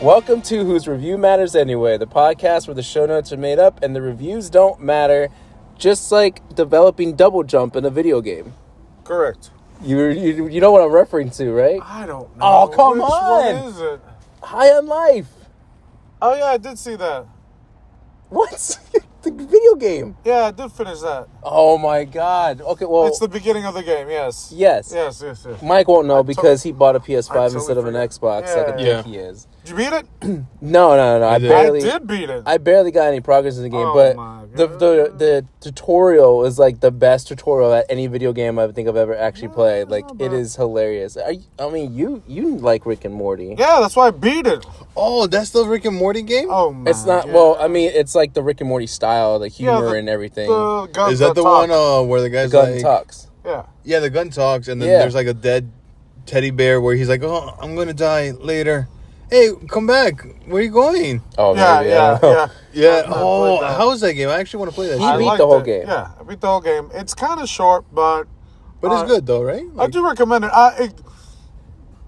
Welcome to Whose Review Matters Anyway, the podcast where the show notes are made up and the reviews don't matter, just like developing Double Jump in a video game. Correct. You know what I'm referring to, right? I don't know. Oh, come Which on. one is it? High on Life. Oh, yeah, I did see that. What? The video game. Yeah, I did finish that. Oh my God. Okay, well. It's the beginning of the game, yes. Yes. Yes. Mike won't know because he bought a PS5 instead of an forgot. Xbox like a Yeah. dick he is. Did you beat it? No. I did beat it. I barely got any progress in the game, Oh but my the tutorial is like the best tutorial at any video game I think I've ever actually played. Like, it is hilarious. You like Rick and Morty. Yeah, that's why I beat it. Oh, that's the Rick and Morty game? Oh, my It's not, God. well, I mean, it's like the Rick and Morty style, the humor and everything. The gun Is that the talks. one where the guy's Gun like... talks. Yeah. Yeah, the gun talks, and then Yeah. there's like a dead teddy bear where he's like, oh, I'm going to die later. Hey, come back. Where are you going? Oh, Yeah. maybe, Yeah. I played that. How is that game? I actually want to play that He shit. beat liked the whole it. game. Yeah, I beat the whole game. It's kind of short, but But it's good, though, right? I do recommend it.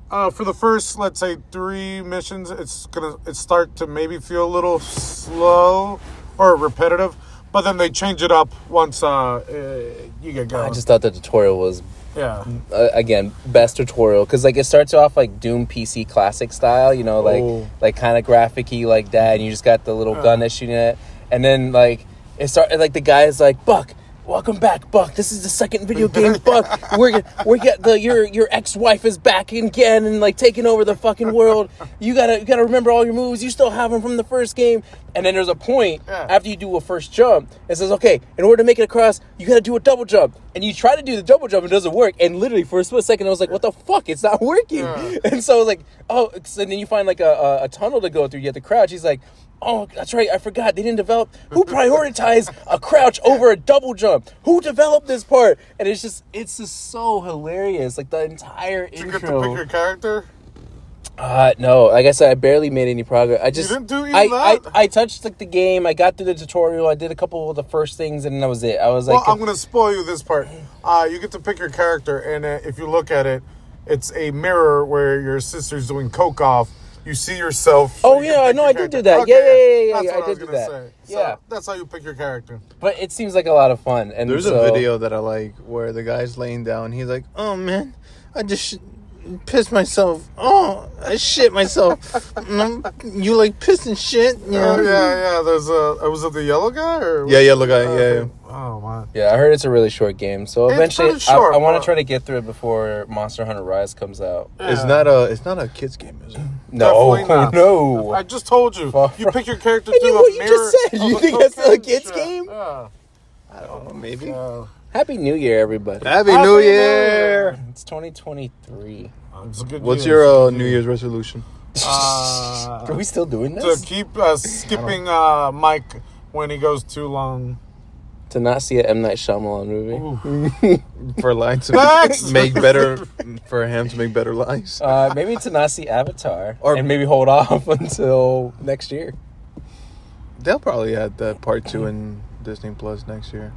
For the first, let's say, 3 missions, it start to maybe feel a little slow or repetitive, but then they change it up once you get going. I just thought the tutorial was, yeah. again, best tutorial. Because, like, it starts off like Doom PC Classic style, you know, like kind of graphic-y like that, and you just got the little gun that's shooting at it. And then, like, the guy is like, Buck, welcome back, Buck. This is the second video game, Buck. Your ex-wife is back again and like taking over the fucking world. You gotta remember all your moves. You still have them from the first game. And then there's a point after you do a first jump, it says, okay, in order to make it across, you gotta do a double jump. And you try to do the double jump, it doesn't work. And literally for a split second, I was like, what the fuck? It's not working. Yeah. And so I was like, oh, so then you find like a tunnel to go through. You have to crouch. He's like, oh, that's right. I forgot. They didn't develop. Who prioritized a crouch over a double jump? Who developed this part? And it's just so hilarious. Like the entire Did you intro. get to pick your character? No. Like I said, I barely made any progress. I just You didn't do even I that? I touched like the game. I got through the tutorial. I did a couple of the first things, and that was it. I was like, Well, I'm going to spoil you this part. You get to pick your character, and if you look at it, it's a mirror where your sister's doing coke off. You see yourself. Oh, you yeah, can pick no, your I did do character. that. Okay, Yeah, That's I what I did was do gonna that. say. Yeah. So that's how you pick your character. but it seems like a lot of fun. And There's so, a video that I like where the guy's laying down. He's like, oh, man, I just pissed myself. Oh, I shit myself. You like pissing shit? Yeah. Yeah. There's was it the yellow guy or? Yeah, yellow guy, yeah. Oh man. Yeah, I heard it's a really short game. So It's eventually, pretty short, I want to but- try to get through it before Monster Hunter Rise comes out. It's not a kid's game, is it? No, Definitely not. no. I just told you. Far You from- pick your character I through knew a what you mirror. just said. of You a think that's cocaine a kid's shot. game? Yeah. I don't know, maybe. Happy New Year, everybody. Happy Happy New New Year! It's 2023. It's a good What's year. your New Year's resolution? Are we still doing To this? keep skipping Mike when he goes too long. To not see an M. Night Shyamalan movie? For life Next! to make better, for him to make better lives. Maybe to not see Avatar. Or- and maybe hold off until next year. They'll probably add that part 2 in Disney Plus next year.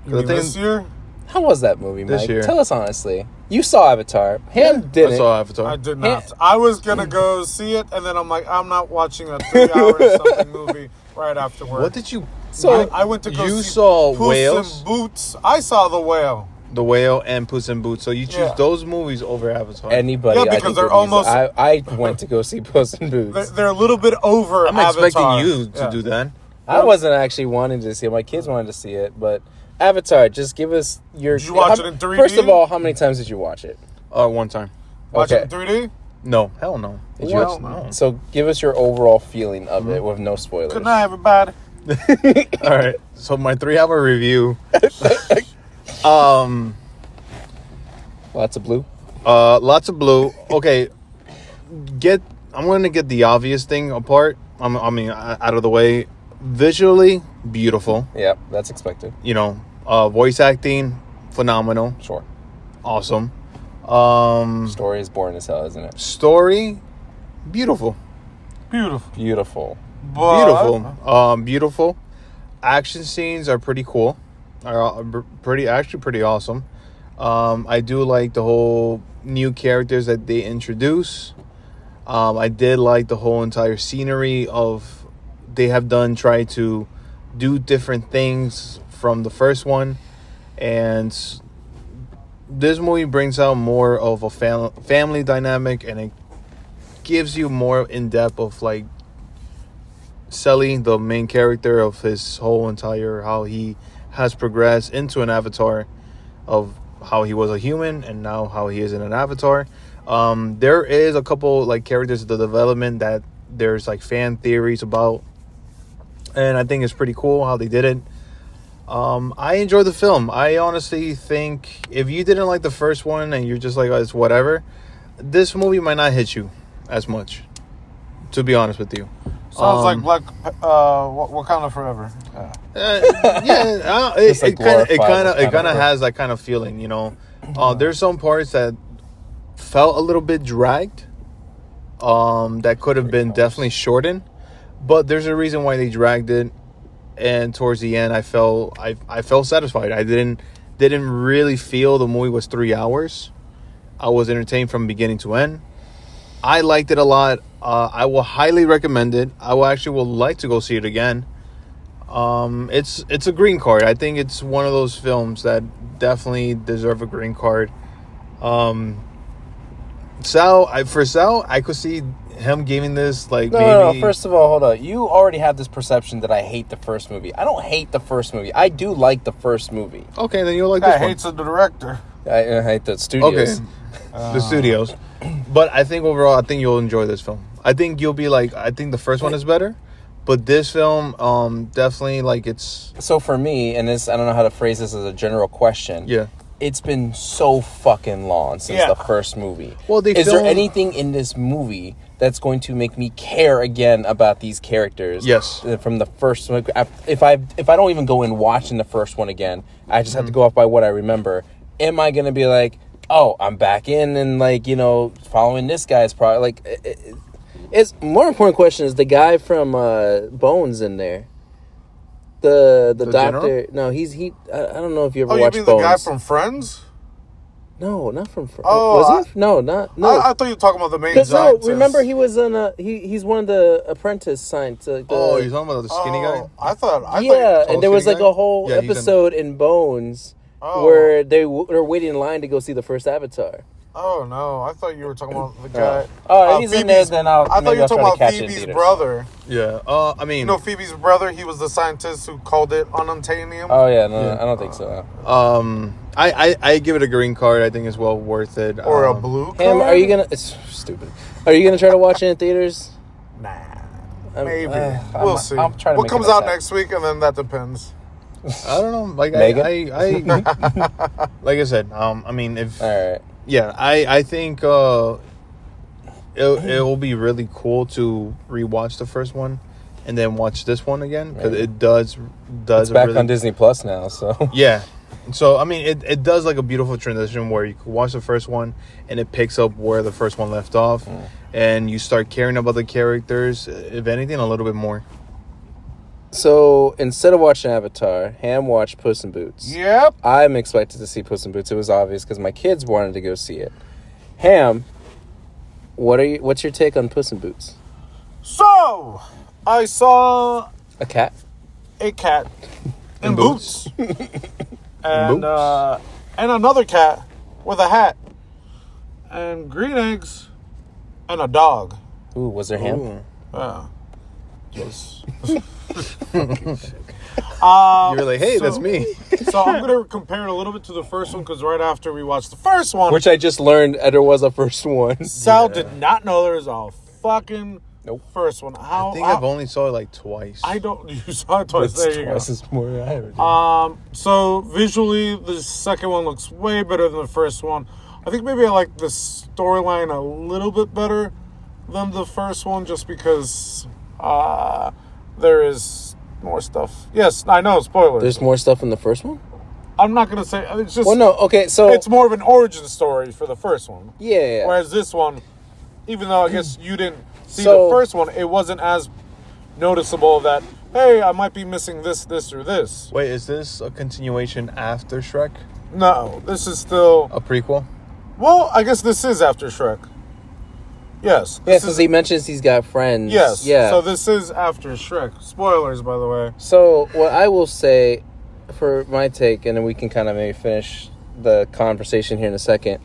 You mean this year? How was that movie, This Mike? year. Tell us honestly. You saw Avatar. Ham didn't. I saw Avatar. I did not. I was gonna go see it, and then I'm like, I'm not watching a 3-hour and something movie right afterward. What did you? So I went to go You see saw Puss Whales? in Boots. I saw The Whale. The Whale and Puss in Boots. So you choose Yeah. those movies over Avatar. anybody. Yeah, I because think they're would use it. almost- I went to go see Puss in Boots. They're a little bit over I'm Avatar. expecting you to Yeah. do that. I wasn't actually wanting to see it. My kids wanted to see it, but Avatar. Just give us your. Did you watch it in 3D? First of all, how many times did you watch it? One time. Watch Okay. it in 3D? No, hell no. Did you Hell watch- no. So give us your overall feeling of it with no spoilers. Good night, everybody. All right. So my 3-hour review. Lots of blue. Lots of blue. Okay. I'm going to get the obvious thing apart. Out of the way. Visually beautiful. Yeah, that's expected. You know, voice acting phenomenal. Sure. Awesome. Story is boring as hell, isn't it? Story beautiful. Beautiful. Beautiful. But Beautiful. Action scenes are pretty cool. Are pretty awesome. I do like the whole new characters that they introduce. I did like the whole entire scenery of they have tried to do different things from the first one, and this movie brings out more of a family dynamic, and it gives you more in depth of like Sully, the main character, of his whole entire how he has progressed into an avatar, of how he was a human and now how he is in an avatar. There is a couple like characters of the development that there's like fan theories about, and I think it's pretty cool how they did it. I enjoyed the film. I honestly think if you didn't like the first one and you're just like, oh, it's whatever, this movie might not hit you as much, to be honest with you. Sounds like Wakanda Forever. It kind of Forever. has that kind of feeling, you know. There's some parts that felt a little bit dragged, that could have been definitely shortened, but there's a reason why they dragged it. And towards the end, I felt satisfied. I didn't really feel the movie was 3 hours. I was entertained from beginning to end. I liked it a lot. I will highly recommend it. I will like to go see it again. It's a green card. I think it's one of those films that definitely deserve a green card. Sal, I could see him giving this like No. First of all, hold on. You already have this perception that I hate the first movie. I don't hate the first movie. I do like the first movie. Okay, then you'll like Guy this one. hates the director. I hate the studios. Okay, the studios. But I think overall, I think you'll enjoy this film. I think you'll be like, I think the first one is better, but this film, definitely like it's. So for me, and this, I don't know how to phrase this as a general question. Yeah. It's been so fucking long since the first movie. Well, is there anything in this movie that's going to make me care again about these characters? Yes. From the first one. If I don't even go in watching the first one again, I just have to go off by what I remember. Am I going to be like, oh, I'm back in and like, you know, following this guy's product? Like, it's more important question is the guy from Bones in there. The doctor. General? No, he. I don't know if you ever You watched mean Bones. the guy from Friends? No, not from Friends. Oh, was he? No. I thought you were talking about the main Because scientist. remember he was on he's one of the apprentice scientists. You're talking about the skinny guy? I thought And there was like skinny a whole guy? Yeah, he's episode in Bones where they're waiting in line to go see the first Avatar. Oh no, I thought you were talking about the guy. Oh, he's in there. Then I thought you were I'll talking try to about catch it in Phoebe's theaters. brother. Yeah. I mean, You know Phoebe's brother? He was the scientist who called it unobtainium. Oh yeah, no, I don't think so. I give it a green card. I think it's well worth it. Or a blue card? Ham, are you gonna? It's stupid. Are you gonna try to watch it in theaters? Nah. Maybe. I'm- We'll see. I'm trying to what make comes it out up. next week, and then that depends. I don't know. Like Megan? I like I said. I mean, if All right. yeah, I think it will be really cool to rewatch the first one and then watch this one again because it does It's a back really, on Disney Plus now, so yeah. So I mean, it does like a beautiful transition where you can watch the first one and it picks up where the first one left off, and you start caring about the characters. If anything, a little bit more. So instead of watching Avatar, Ham watched Puss in Boots. Yep. I'm expected to see Puss in Boots. It was obvious because my kids wanted to go see it. Ham, what's your take on Puss in Boots? So, I saw A cat? a cat in In boots. and Boots. and another cat with a hat. And green eggs. And a dog. Ooh, was there Ham? Ooh. Yes. You're like, hey, that's me. So I'm going to compare it a little bit to the first one because right after we watched the first one, Which I just learned there was a first one. Sal did not know there was a fucking Nope. first one. I think I've only saw it like twice. I don't. You saw it twice. There you go. as more than I ever did. So visually, the second one looks way better than the first one. I think maybe I like the storyline a little bit better than the first one, just because there is more stuff. Yes, I know. Spoilers. There's more stuff in the first one? I'm not gonna say. It's just. Well, no, okay, so... It's more of an origin story for the first one. Yeah. Whereas this one, even though I guess you didn't see So- the first one, it wasn't as noticeable that, hey, I might be missing this, or this. Wait, is this a continuation after Shrek? No, this is still... A prequel? Well, I guess this is after Shrek. Yes. Yeah, because he mentions he's got friends. Yes. Yeah. So this is after Shrek. Spoilers, by the way. So what I will say for my take, and then we can kind of maybe finish the conversation here in a second.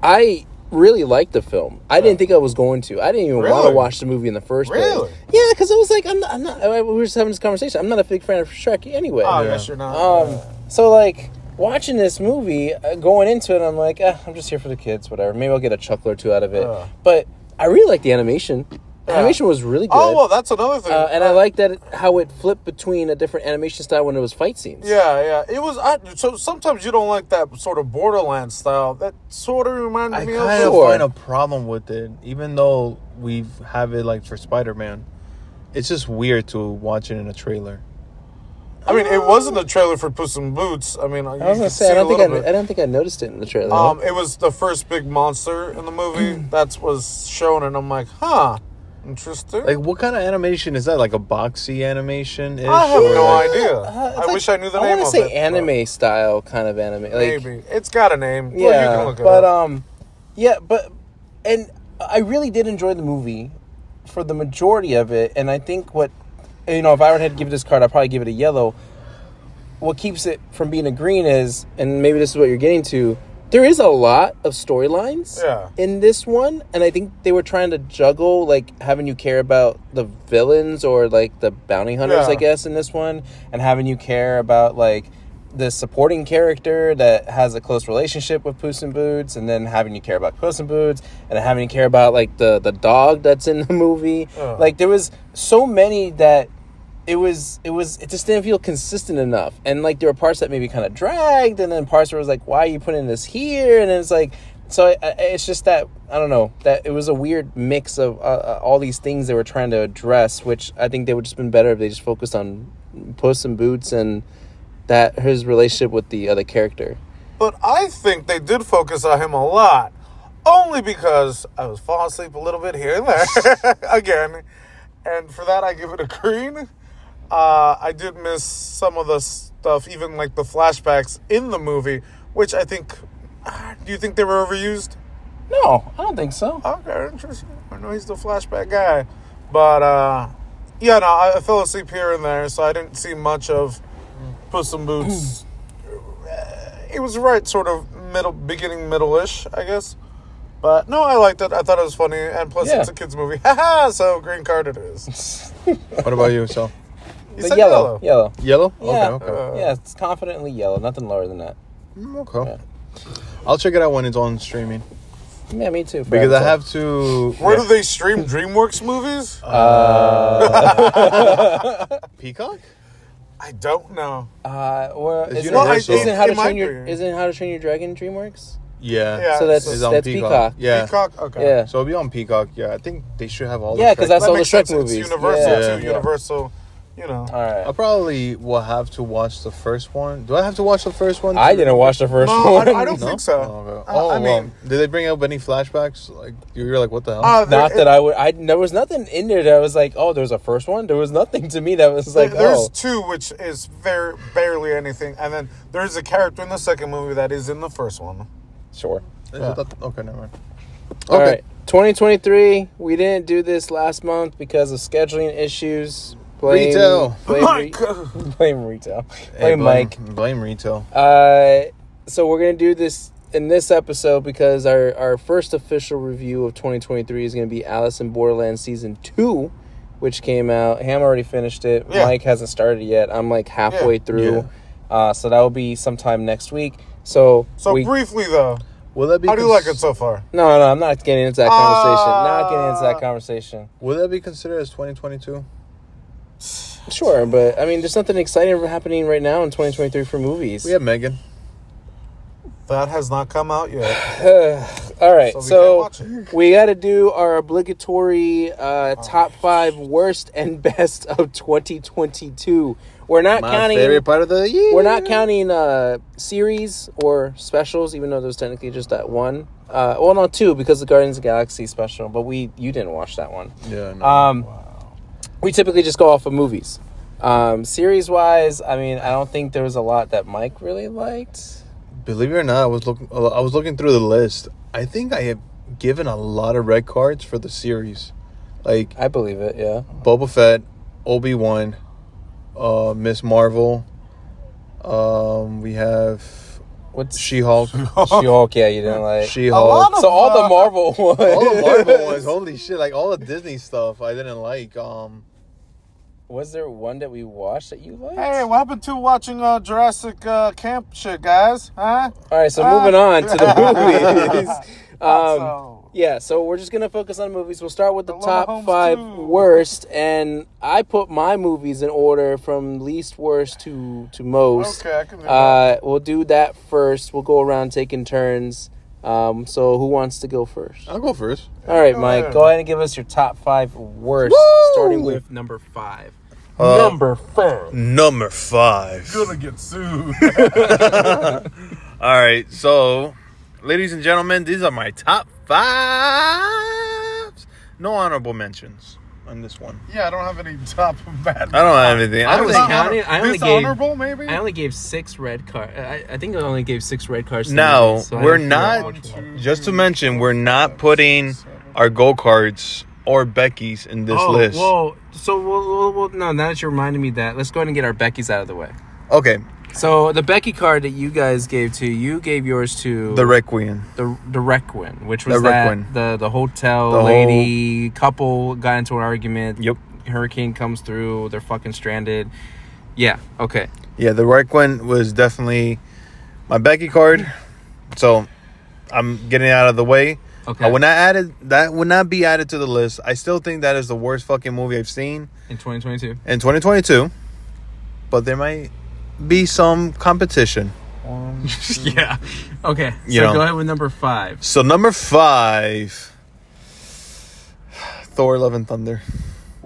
I really liked the film. I didn't think I was going to. I didn't even want Really? to watch the movie in the first place. Really? Yeah, because it was like I'm not. We were just having this conversation. I'm not a big fan of Shrek anyway. Oh, yes, you're not. So like watching this movie, going into it, I'm like, I'm just here for the kids, whatever. Maybe I'll get a chuckle or two out of it. But I really like the animation. The animation was really good. Oh, well, that's another thing. And I like that how it flipped between a different animation style when it was fight scenes. Yeah. It was. So sometimes you don't like that sort of Borderlands style. That sort of reminded I me kind of. of find a problem with it, even though we have it like for Spider-Man. It's just weird to watch it in a trailer. I mean, it wasn't a trailer for Puss in Boots. I mean, I was gonna say I don't think I noticed it in the trailer. It was the first big monster in the movie that was shown, and I'm like, huh, interesting. Like, what kind of animation is that? Like a boxy animation? I have no idea. I wish I knew the name of it. I want to say anime style kind of anime. Like, maybe it's got a name. Yeah, Well, you can look it but up. and I really did enjoy the movie for the majority of it, and I think what if I were to give this card, I'd probably give it a yellow. What keeps it from being a green is, and maybe this is what you're getting to, there is a lot of storylines in this one, and I think they were trying to juggle, like, having you care about the villains or, like, the bounty hunters, I guess, in this one, and having you care about, like, the supporting character that has a close relationship with Puss in Boots, and then having you care about Puss in Boots, and having you care about, like, the dog that's in the movie. Like, there was so many that it just didn't feel consistent enough. And, like, there were parts that maybe kind of dragged, and then parts where it was like, why are you putting this here? And it's like, so it's just that, I don't know, that it was a weird mix of all these things they were trying to address, which I think they would just been better if they just focused on Puss in Boots and that his relationship with the other character. But I think they did focus on him a lot, only because I was falling asleep a little bit here and there again, and for that I give it a green. I did miss some of the stuff, even like the flashbacks in the movie, which I think. Do you think they were overused? No, I don't think so. Okay, interesting. I know he's the flashback guy, but I fell asleep here and there, so I didn't see much of Puss in Boots. It was right sort of beginning, middle-ish, I guess. But no, I liked it. I thought it was funny, and plus it's a kids movie. Haha, so green card it is. What about you, so? You said yellow. Yellow? Yeah. Okay. Yeah, it's confidently yellow. Nothing lower than that. Okay. Yeah. I'll check it out when it's on streaming. Yeah, me too. Because I have to... Where do they stream DreamWorks movies? Peacock? I don't know. Isn't How to Train Your Dragon DreamWorks? Yeah. So that's It's on Peacock. Yeah. Peacock? Okay. Yeah. So it'll be on Peacock. Yeah, I think they should have all the Yeah, because that's That all the makes Shrek sense. movies. It's Universal, Yeah. too. Universal, All right. I probably will have to watch the first one. Do I have to watch the first one? I didn't watch the first No, one. I don't think so. Okay. I mean... did they bring up any flashbacks? Like, you're like, what the hell? Not that I would. There was nothing in there that was like, oh, there's a first one. There was nothing to me that was like, there's two, which is very barely anything, and then there's a character in the second movie that is in the first one. Sure. Okay, never mind. All right. 2023. We didn't do this last month because of scheduling issues. Retail. Blame retail. Hey, Blame Mike. Blame retail. So we're gonna do this in this episode because our first official review of 2023 is gonna be Alice in Borderland Season 2, which came out. Ham already finished it. Yeah. Mike hasn't started yet. I'm like halfway through. Yeah. So that will be sometime next week. So briefly though, Will that be? how do you like it so far? No, I'm not getting into that conversation. Not getting into that conversation. Will that be considered as 2022? Sure, but I mean, there's nothing exciting happening right now in 2023 for movies. We have Megan. That has not come out yet. All right, so we got to do our obligatory top 5 worst and best of 2022. We're not counting favorite part of the year. We're not counting series or specials, even though there's technically just that one. Well, no, 2 because the Guardians of the Galaxy special, but you didn't watch that one. Yeah. No. We typically just go off of movies. Series wise, I mean, I don't think there was a lot that Mike really liked. Believe it or not, I was looking through the list. I think I given a lot of red cards for the series. Like I believe it. Yeah. Boba Fett, Obi-Wan, Miss Marvel. We have What's She-Hulk. She-Hulk? Yeah, you didn't like. A lot She-Hulk. of- So all the Marvel ones. All the Marvel ones, holy shit! Like all the Disney stuff, I didn't like. Was there one that we watched that you liked? Hey, what happened to watching Jurassic Camp shit, guys? Huh? All right, so moving on to the movies. So- Yeah, so we're just gonna focus on movies. We'll start with the Enola top Holmes 5 too. worst, and I put my movies in order from least worst to most. Okay, I can do that. We'll do that first. We'll go around taking turns. So who wants to go first? I'll go first. All right, Go Mike, ahead. go ahead and give us your top 5 worst, Woo! starting with number 5. Number 5. Number 5. Gonna get sued. All right, so, ladies and gentlemen, these are my top 5. No honorable mentions on this one. Yeah, I don't have any top bad. I don't have anything. I was don't- counting. I only gave. Dishonorable, maybe. I only gave 6 red cards. I think I only gave 6 red cards. to Now, movies, so I we're didn't figure out not, which one. just to mention, we're not putting our go-karts or Becky's in this list. Well, so we'll no. Now that you're reminding me that, let's go ahead and get our Becky's out of the way. Okay, So the Becky card that you guys gave to, you gave yours to the Requiem. the Requiem, which was The that Requiem. the hotel The lady couple got into an argument. Yep. Hurricane comes through. They're fucking stranded. Yeah. Okay. Yeah, the Requiem was definitely my Becky card. So, I'm getting it out of the way. Okay. I would not be added to the list. I still think that is the worst fucking movie I've seen In 2022. in 2022. But there might be some competition. Yeah. Okay. You So know. go ahead with number 5. So number 5, Thor: Love and Thunder.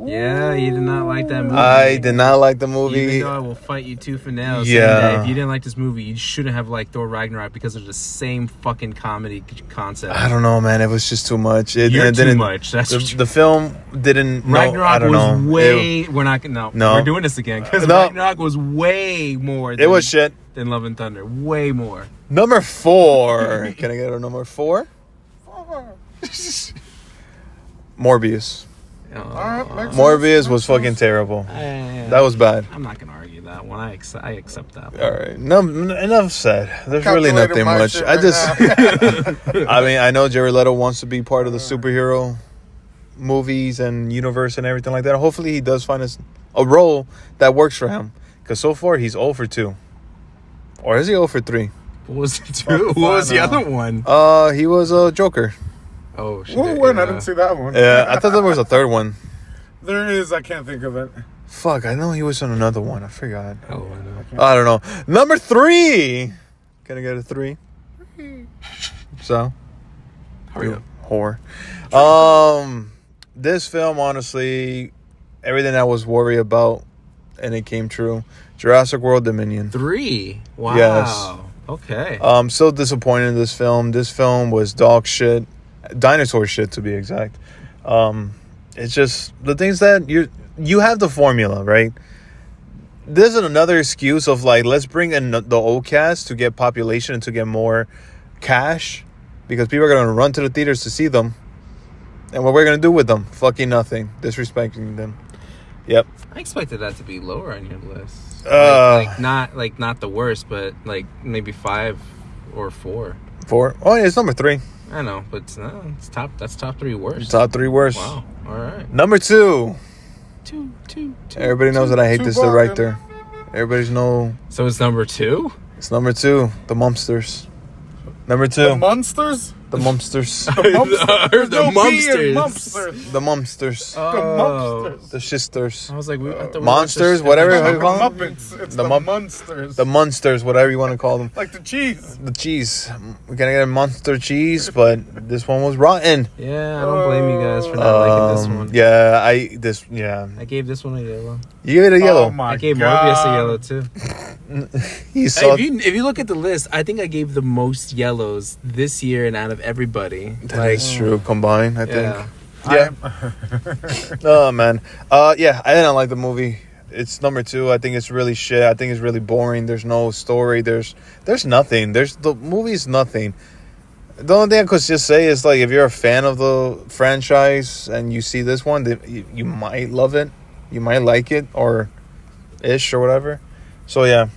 Yeah, you did not like that movie. I did not like the movie. Even though I will fight you tooth and nail. Yeah. saying that if you didn't like this movie, you shouldn't have liked Thor Ragnarok because of the same fucking comedy concept. I don't know, man. It was just too much. It You're too didn't. much. That's what The film didn't. Ragnarok I don't was know. way. We're not gonna. No. We're doing this again because No. Ragnarok was way more. It was shit. than Love and Thunder. Way more. Number 4. Can I get a number 4? Morbius. Morbius was fucking terrible. That was bad. I'm not gonna argue that one. I accept that one. All right. No, enough said. There's really Calculating nothing my much. shit I right just. I mean, I know Jared Leto wants to be part of the superhero movies and universe and everything like that. Hopefully, he does find a role that works for him. Because so far, he's 0 for 2. Or is he 0 for 3? What was the two? What was the other one? He was a Joker. Oh shit! Who won? I didn't see that one. Yeah, I thought there was a third one. There is. I can't think of it. Fuck, I know he was on another one. I forgot. Oh, I know. I don't know. Number 3. Can I get a 3? So, Hurry up. whore. This film, honestly, everything I was worried about, and it came true. Jurassic World Dominion. 3. Wow. Yes. Okay. I'm so disappointed in this film. This film was dog shit, dinosaur shit to be exact. It's just the things that you have the formula, right? This is another excuse of like, let's bring in the old cast to get population and to get more cash, because people are gonna run to the theaters to see them. And what we're gonna do with them? Fucking nothing. Disrespecting them. Yep. I expected that to be lower on your list. Not the worst, but like maybe 5 or 4. 4. Oh yeah, it's number 3. I know, but it's top. That's top 3 worst. Top 3 worst. Wow. All right. Number 2. Two. Everybody knows that I hate two this bargain. director. Everybody's know So it's number 2. it's number 2. The Monsters. Number 2. The monsters. The Monsters. The Monsters. The Monsters. Oh. Monsters. The Shisters. I was like, Monsters, whatever It's you the call them. Muppets. It's The the, Mupp- monsters. The Monsters, whatever you want to call them. like the cheese. The cheese. We're gonna get a monster cheese, but this one was rotten. Yeah, I don't blame you guys for not liking this one. Yeah, I gave this one a yellow. You gave it a yellow. Oh my I gave God. Morbius a yellow too. You Hey, saw. if you look at the list, I think I gave the most yellows this year and out of everybody. That is true. Combined, I think. Yeah. Yeah. Oh man. Yeah, I didn't like the movie. It's number 2. I think it's really shit. I think it's really boring. There's no story. There's nothing. The movie's nothing. The only thing I could just say is, like, if you're a fan of the franchise and you see this one, you might love it. You might like it, or ish, or whatever. So, yeah.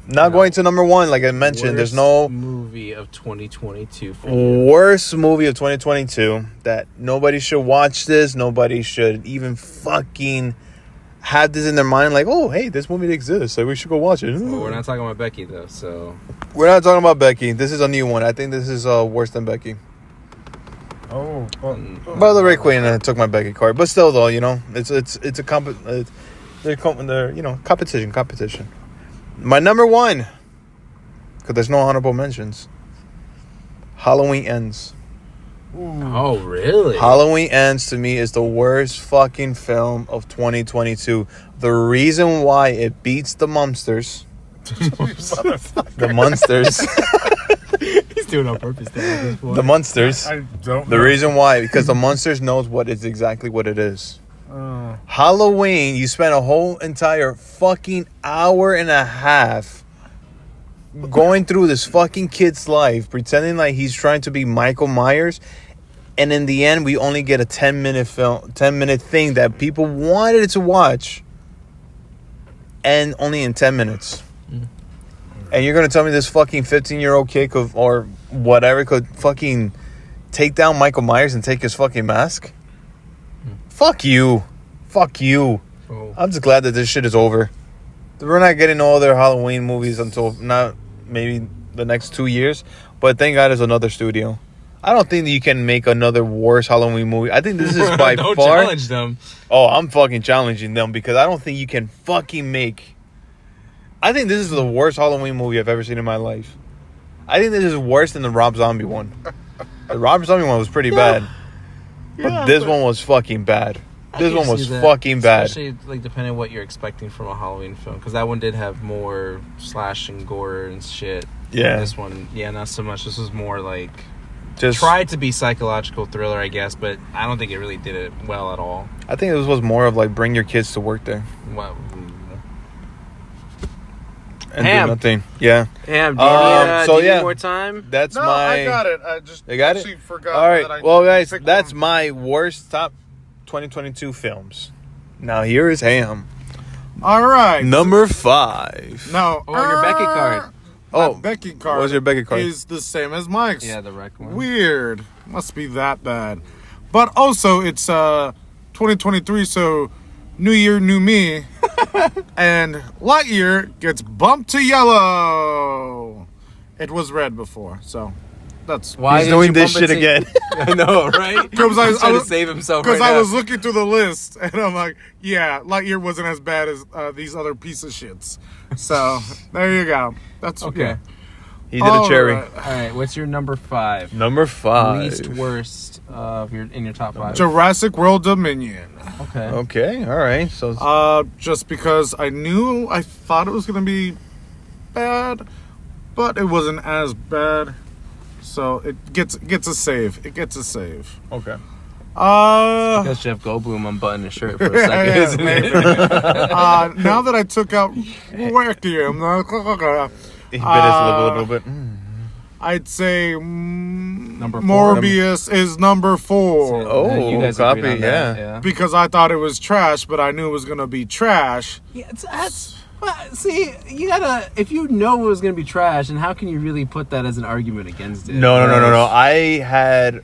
Not going to number one, like I mentioned. There's no movie of 2022 for you. worst movie of 2022 that nobody should watch this. Nobody should even fucking have this in their mind, like, oh, hey, this movie exists, so we should go watch it. Well, we're not talking about Becky, though, so... We're not talking about Becky. This is a new one. I think this is worse than Becky. Oh, By the way, Queen took my Becky card, but still, though, you know, it's a they're you know, competition. My number one, because there's no honorable mentions. Halloween Ends. Oh, really? Halloween Ends, to me, is the worst fucking film of 2022. The reason why it beats the Monsters. The Monsters. He's doing it on purpose there at this point. The Monsters. I don't The know. reason why, because the Monsters knows what is exactly what it is. Halloween, you spent a whole entire fucking hour and a half going through this fucking kid's life, pretending like he's trying to be Michael Myers, and in the end, we only get a 10-minute thing that people wanted to watch, and only in 10 minutes. And you're gonna tell me this fucking 15-year-old kid or whatever could fucking take down Michael Myers and take his fucking mask? Fuck you. Fuck you. Oh. I'm just glad that this shit is over. We're not getting no other Halloween movies until not maybe the next 2 years. But thank God there's another studio. I don't think that you can make another worse Halloween movie. I think this is by Don't far... challenge them. Oh, I'm fucking challenging them because I don't think you can fucking make... I think this is the worst Halloween movie I've ever seen in my life. I think this is worse than the Rob Zombie one. The Rob Zombie one was pretty bad. But this one was fucking bad. This one was fucking bad. Especially, like, depending on what you're expecting from a Halloween film. Because that one did have more slash and gore and shit. Yeah. This one, yeah, not so much. This was more, like... Just tried to be psychological thriller, I guess, but I don't think it really did it well at all. I think this was more of like bring your kids to work there Well, and Ham. do nothing. Yeah, Damn, do so you yeah. need more time? that's No, my. I got it. I just You got it? actually forgot. All right, that I well, guys, picked that's one. my worst top 2022 films. Now here is Ham, All right. number 5. No. Oh, your Becky card. Oh, My Becky card. what was your Becky card? Is the same as Mike's. Yeah, the wreck one. Weird. Must be that bad. But also, it's 2023, so new year, new me. And Lightyear gets bumped to yellow. It was red before, so that's Why He's didn't doing you this bump it shit to- again. I know, right? Because I He's trying was- to save himself because right I now. was looking through the list and I'm like, yeah, Lightyear wasn't as bad as these other piece of shits. So there you go. That's Okay. yeah. He did a cherry. All right. All right, what's your number 5? Number 5. Least worst of in your top 5. Jurassic World Dominion. Okay. Okay, all right. So Just because I thought it was gonna be bad, but it wasn't as bad, so it gets a save. It gets a save. okay. Because Jeff Goldblum unbuttoned his shirt for a second, Yeah, isn't maybe. it? Now that I took out Requiem, He bit his lip a little bit. I'd say Number 4. Morbius is number 4 Oh, you guys copy, agreed on that, yeah. because I thought it was trash, but I knew it was gonna be trash. Yeah, see, you gotta. If you know it was gonna be trash, and how can you really put that as an argument against it? No. I had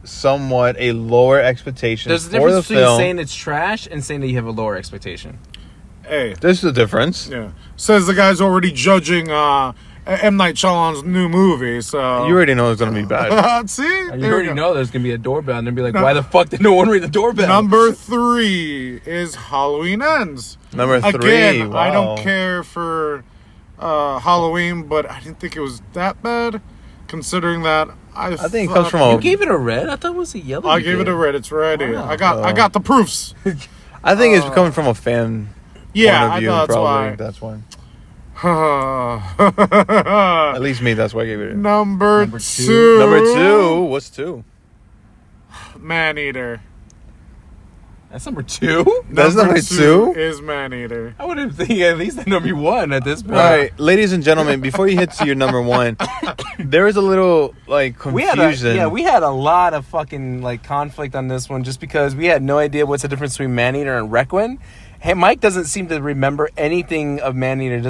somewhat a lower expectation There's a for difference the between film. saying it's trash and saying that you have a lower expectation. Hey, There's the difference. yeah, says the guy's already judging M. Night Shyamalan's new movie. So You already know it's gonna be bad. see, You there we already go. know there's gonna be a doorbell, and they'll be like, "Why the fuck did no one ring the doorbell?" Number 3 is Halloween Ends. Number 3. Again, wow. I don't care for Halloween, but I didn't think it was that bad, considering that I think it comes from You a. gave it a red. I thought it was a yellow. I you gave it did. a red. It's ready. Wow. I got the proofs. I think it's coming from a fan Yeah, point I of view. know that's probably. why. That's why. At least me. That's why I gave it. Number Number 2. two. Number 2. What's 2? Man Eater. That's number 2? That's number 2? is Maneater. I would have think at least the number 1 at this point. All right, ladies and gentlemen, before you hit to your number 1, there is a little like confusion. We had a lot of fucking like conflict on this one just because we had no idea what's the difference between Maneater and Requiem. Hey, Mike doesn't seem to remember anything of Maneater.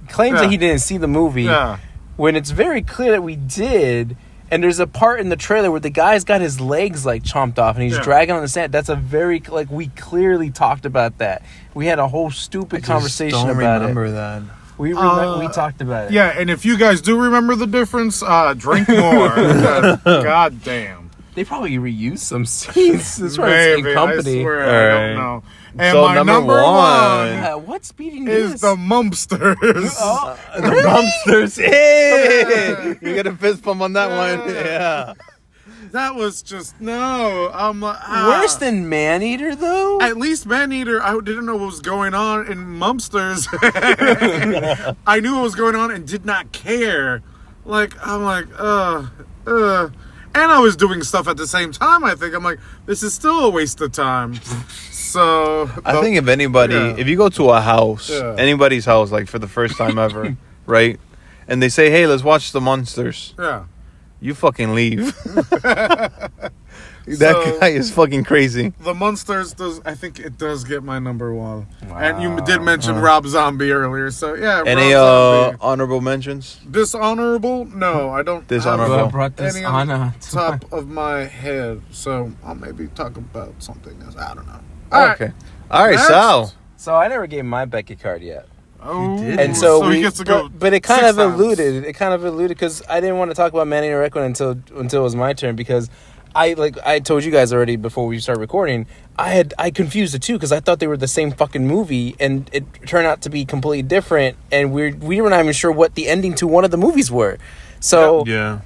Claims that he didn't see the movie. Yeah. When it's very clear that we did. And there's a part in the trailer where the guy's got his legs like chomped off and he's dragging on the sand. That's a very like we clearly talked about that. We had a whole stupid conversation about it. Remember that. We talked about it. Yeah, and if you guys do remember the difference, drink more. God damn. They probably reused some scenes. That's right. It's in company. I swear, All I right. don't know. And So my number number one What's beating is this? the Mumpsters. The Monsters. Hey! You get a fist bump on that one. Yeah. That was just no. I'm like Worse than Maneater, though? At least Maneater, I didn't know what was going on in Mumpsters. I knew what was going on and did not care. I'm like, and I was doing stuff at the same time. I think I'm like, this is still a waste of time. So I think if anybody, if you go to a house, anybody's house, like for the first time ever, right? And they say, hey, let's watch the Monsters. Yeah. You fucking leave. That guy is fucking crazy. The Monsters I think it does get my number 1. Wow. And you did mention Rob Zombie earlier, so yeah. Any Rob Zombie. honorable mentions? Dishonorable? No, I don't. Dishonorable. I brought this any on on the top of my head, so I'll maybe talk about something else. I don't know. Okay. All right, Next. Sal. So I never gave my Becky card yet. Oh, And so he gets to go. but it kind 6 of times. alluded. It kind of alluded because I didn't want to talk about Maneater Requiem until it was my turn because I told you guys already before we started recording. I confused the two because I thought they were the same fucking movie and it turned out to be completely different and we were not even sure what the ending to one of the movies were. So Yeah.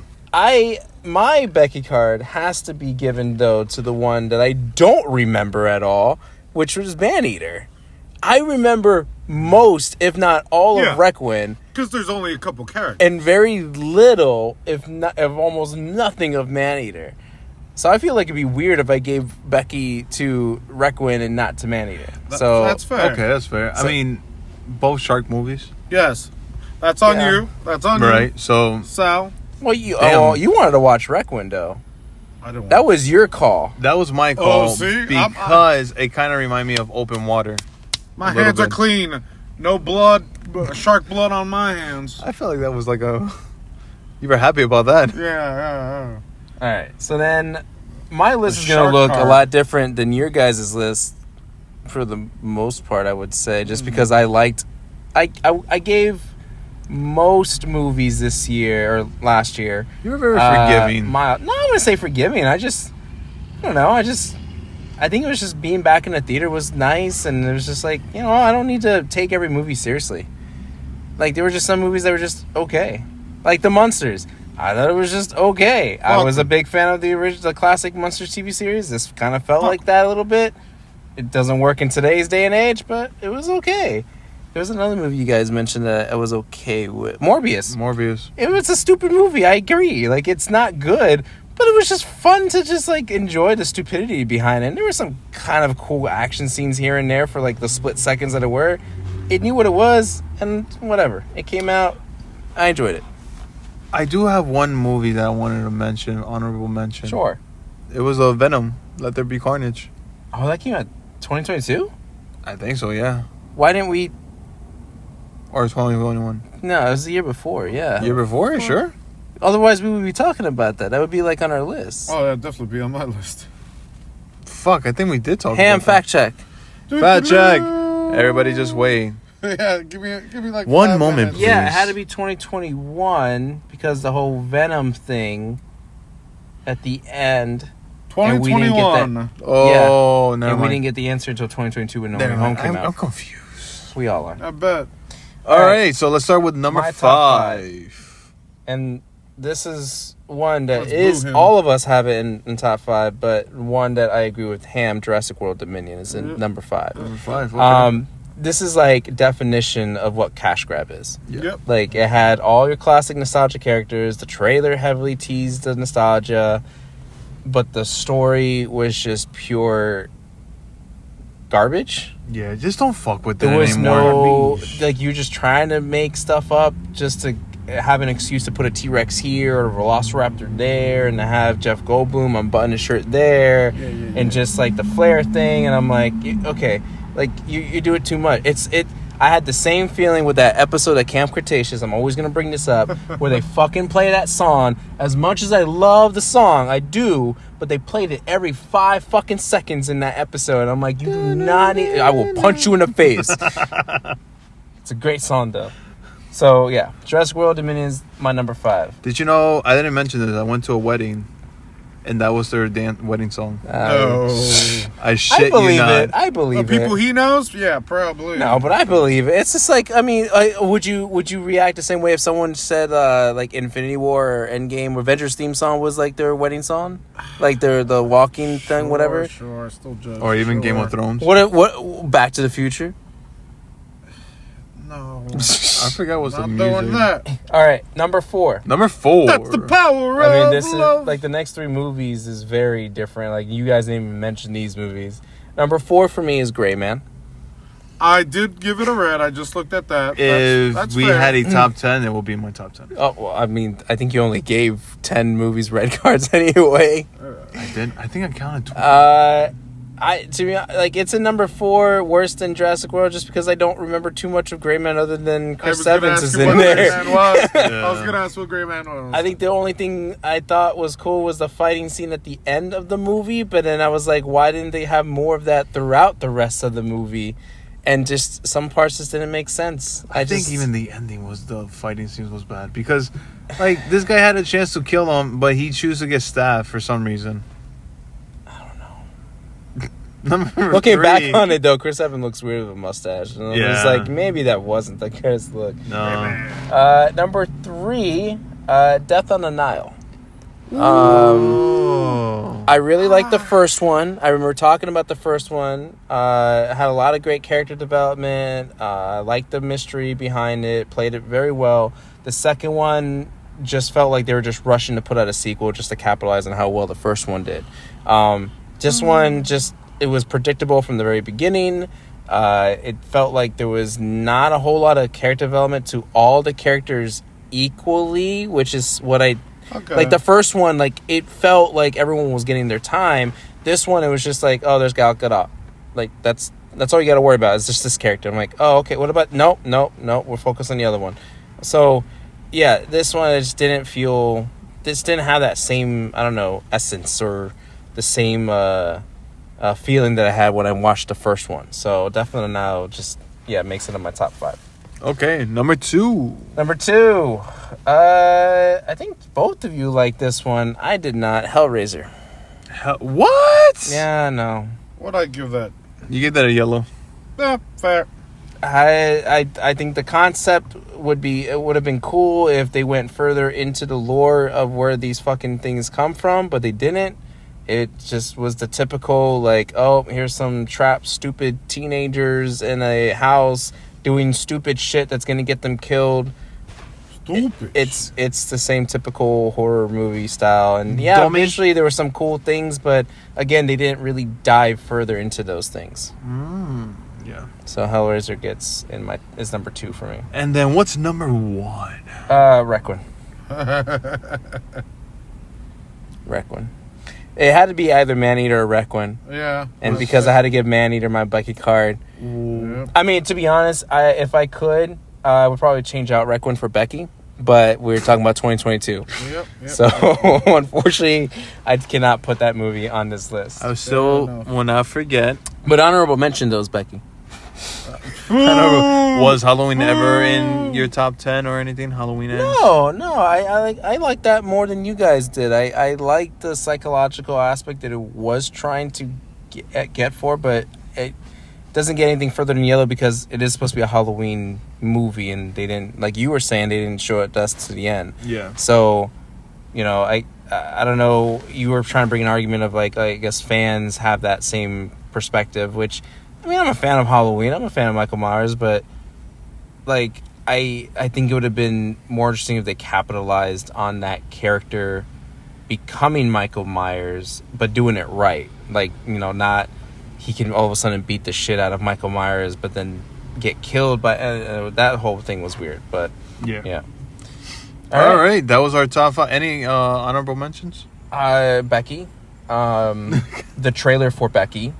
my Becky card has to be given though to the one that I don't remember at all, which was Maneater. I remember most, if not all, of Requiem, Because there's only a couple characters. and very little, if almost nothing, of Maneater. So I feel like it'd be weird if I gave Becky to Requiem and not to Maneater. So That's fair. Okay, that's fair. I mean, both shark movies. Yes. That's on you. That's on you. Right, so Sal. well, you wanted to watch Requiem though. I don't. That was your call. that was my call see? because it kind of reminded me of Open Water. My little hands are bit. clean. No blood, shark blood on my hands. I felt like that was like a... You were happy about that. Yeah. All right. So then my list The is going shark to look card. a lot different than your guys' list for the most part, I would say, just because I liked I gave most movies this year or last year. You were very forgiving. No, I'm going to say forgiving. I don't know. I think it was just being back in the theater was nice, and it was just like, I don't need to take every movie seriously. Like, there were just some movies that were just okay. Like The Munsters. I thought it was just okay. I was a big fan of the classic Munsters TV series. This kind of felt like that a little bit. It doesn't work in today's day and age, but it was okay. There was another movie you guys mentioned that I was okay with. Morbius. It was a stupid movie. I agree. Like, it's not good, but it was just fun to just, like, enjoy the stupidity behind it. And there were some kind of cool action scenes here and there for, like, the split seconds that it were. It knew what it was, and whatever. It came out. I enjoyed it. I do have one movie that I wanted to mention, honorable mention. Sure. It was a Venom, Let There Be Carnage. Oh, that came out 2022? I think so, yeah. Why didn't we... Or 2021. No, it was the year before, yeah. Year before, sure. Otherwise, we would be talking about that. That would be, like, on our list. Oh, that'd definitely be on my list. Fuck, I think we did talk Ham about fact check. Fact check. Everybody just wait. Yeah, give me like One 5 moment, minutes. please. Yeah, it had to be 2021 because the whole Venom thing at the end. And we didn't get that. 2021. Oh, never And we mind. didn't get the answer until 2022 when No Way Never Home mind. came I'm out. confused. We all are. I bet. All right, so let's start with number My top 5. And this is one that Let's is, move him. all of us have it in top 5, but one that I agree with Ham, Jurassic World Dominion is in number 5. Number 5. Okay. This is like definition of what cash grab is. Yep. Like, it had all your classic nostalgia characters. The trailer heavily teased the nostalgia, but the story was just pure garbage. Yeah, just don't fuck with There it was anymore. no like you're just trying to make stuff up just to have an excuse to put a T-Rex here or a Velociraptor there, and to have Jeff Goldblum unbutton his shirt there, and just like the flare thing. And I'm like, okay, like you do it too much. I had the same feeling with that episode of Camp Cretaceous. I'm always gonna bring this up, where they fucking play that song. As much as I love the song, I do, but they played it every 5 fucking seconds in that episode. And I'm like, you do not need. I will punch you in the face. It's a great song though. So yeah, Jurassic World Dominion is my number 5. Did you know? I didn't mention this. I went to a wedding, and that was their wedding song. No. I shit I believe you not. it. I believe The people it. he knows? Yeah, probably. No, but I believe it. It's just like, I mean, would you react the same way if someone said like Infinity War or Endgame or Avengers theme song was like their wedding song, like the walking thing, whatever? Sure, still judge. Or even Game of Thrones. What Back to the Future? No. I forgot what's the Not music. doing that. All right, number 4. Number 4. That's the power I mean, of this is love. like the next 3 movies is very different. Like you guys didn't even mention these movies. Number 4 for me is Gray Man. I did give it a red. I just looked at that. If That's we fair. had a top 10, it will be my top 10. Oh, well, I mean, I think you only gave 10 movies red cards anyway. I did. I think I counted 12. To be like, it's a number 4, worse than Jurassic World, just because I don't remember too much of Gray Man other than I Chris was gonna Evans ask is you in what Gray there. Man was. Yeah. I was gonna ask what Gray Man was. I think the only thing I thought was cool was the fighting scene at the end of the movie, but then I was like, why didn't they have more of that throughout the rest of the movie? And just some parts just didn't make sense. I think even the ending was the fighting scenes was bad because, like, this guy had a chance to kill him, but he chose to get stabbed for some reason. I don't know. Number Looking 3. back on it though, Chris Evans looks weird with a mustache. And Yeah. it's like maybe that wasn't the greatest look. No. Number 3, Death on the Nile. Oh. I really liked the first one. I remember talking about the first one. It had a lot of great character development. I liked the mystery behind it. Played it very well. The second one just felt like they were just rushing to put out a sequel just to capitalize on how well the first one did. This one it was predictable from the very beginning. It felt like there was not a whole lot of character development to all the characters equally, which is what Okay. like the first one, like it felt like everyone was getting their time. This one, it was just like, oh, there's Gal Gadot. Like that's all you got to worry about. It's just this character. I'm like, oh, okay. What about no? We're focused on the other one. So, yeah, this one I just didn't feel. This didn't have that same, I don't know, essence or the same feeling that I had when I watched the first one. So definitely now, just makes it in my top 5. Okay, number 2. Number 2, I think both of you like this one. I did not. Hellraiser. What? Yeah, no. What'd I give that? You gave that a yellow. Yeah, fair. I think the concept would have been cool if they went further into the lore of where these fucking things come from, but they didn't. It just was the typical like, oh, here's some trapped stupid teenagers in a house doing stupid shit that's gonna get them killed. Stupid. It's the same typical horror movie style, and visually there were some cool things, but again, they didn't really dive further into those things. Yeah. So Hellraiser is number 2 for me. And then what's number 1? Requiem. Requiem. It had to be either Maneater or Requiem. Yeah. And because I had to give Maneater my Becky card. Yep. I mean, to be honest, if I could, I would probably change out Requiem for Becky. But we're talking about 2022. Yep. So, unfortunately, I cannot put that movie on this list. I still will not forget. But honorable mention those, Becky. Was Halloween ever in your top 10 or anything? Halloween ends? No. I like that more than you guys did. I like the psychological aspect that it was trying to get for, but it doesn't get anything further than Yellow because it is supposed to be a Halloween movie, and they didn't, like you were saying, they didn't show it us to the end. Yeah. So, I don't know. You were trying to bring an argument of like, I guess fans have that same perspective, which, I mean, I'm a fan of Halloween. I'm a fan of Michael Myers, but like, I think it would have been more interesting if they capitalized on that character becoming Michael Myers, but doing it right. Like, not he can all of a sudden beat the shit out of Michael Myers, but then get killed by that whole thing was weird. But yeah. All right, that was our top 5. Any honorable mentions? Becky, the trailer for Becky,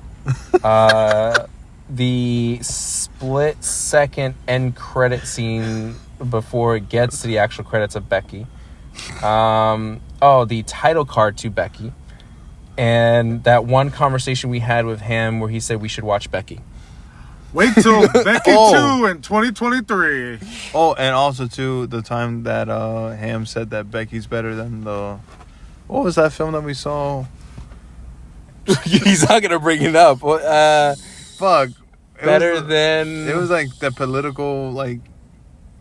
the split second end credit scene before it gets to the actual credits of Becky, the title card to Becky, and that one conversation we had with him where he said we should watch Becky. Wait till Becky 2 in 2023. Oh, and also, too, the time that Ham said that Becky's better than the... What was that film that we saw? He's not going to bring it up. Fuck. Better than... It was like the political, like,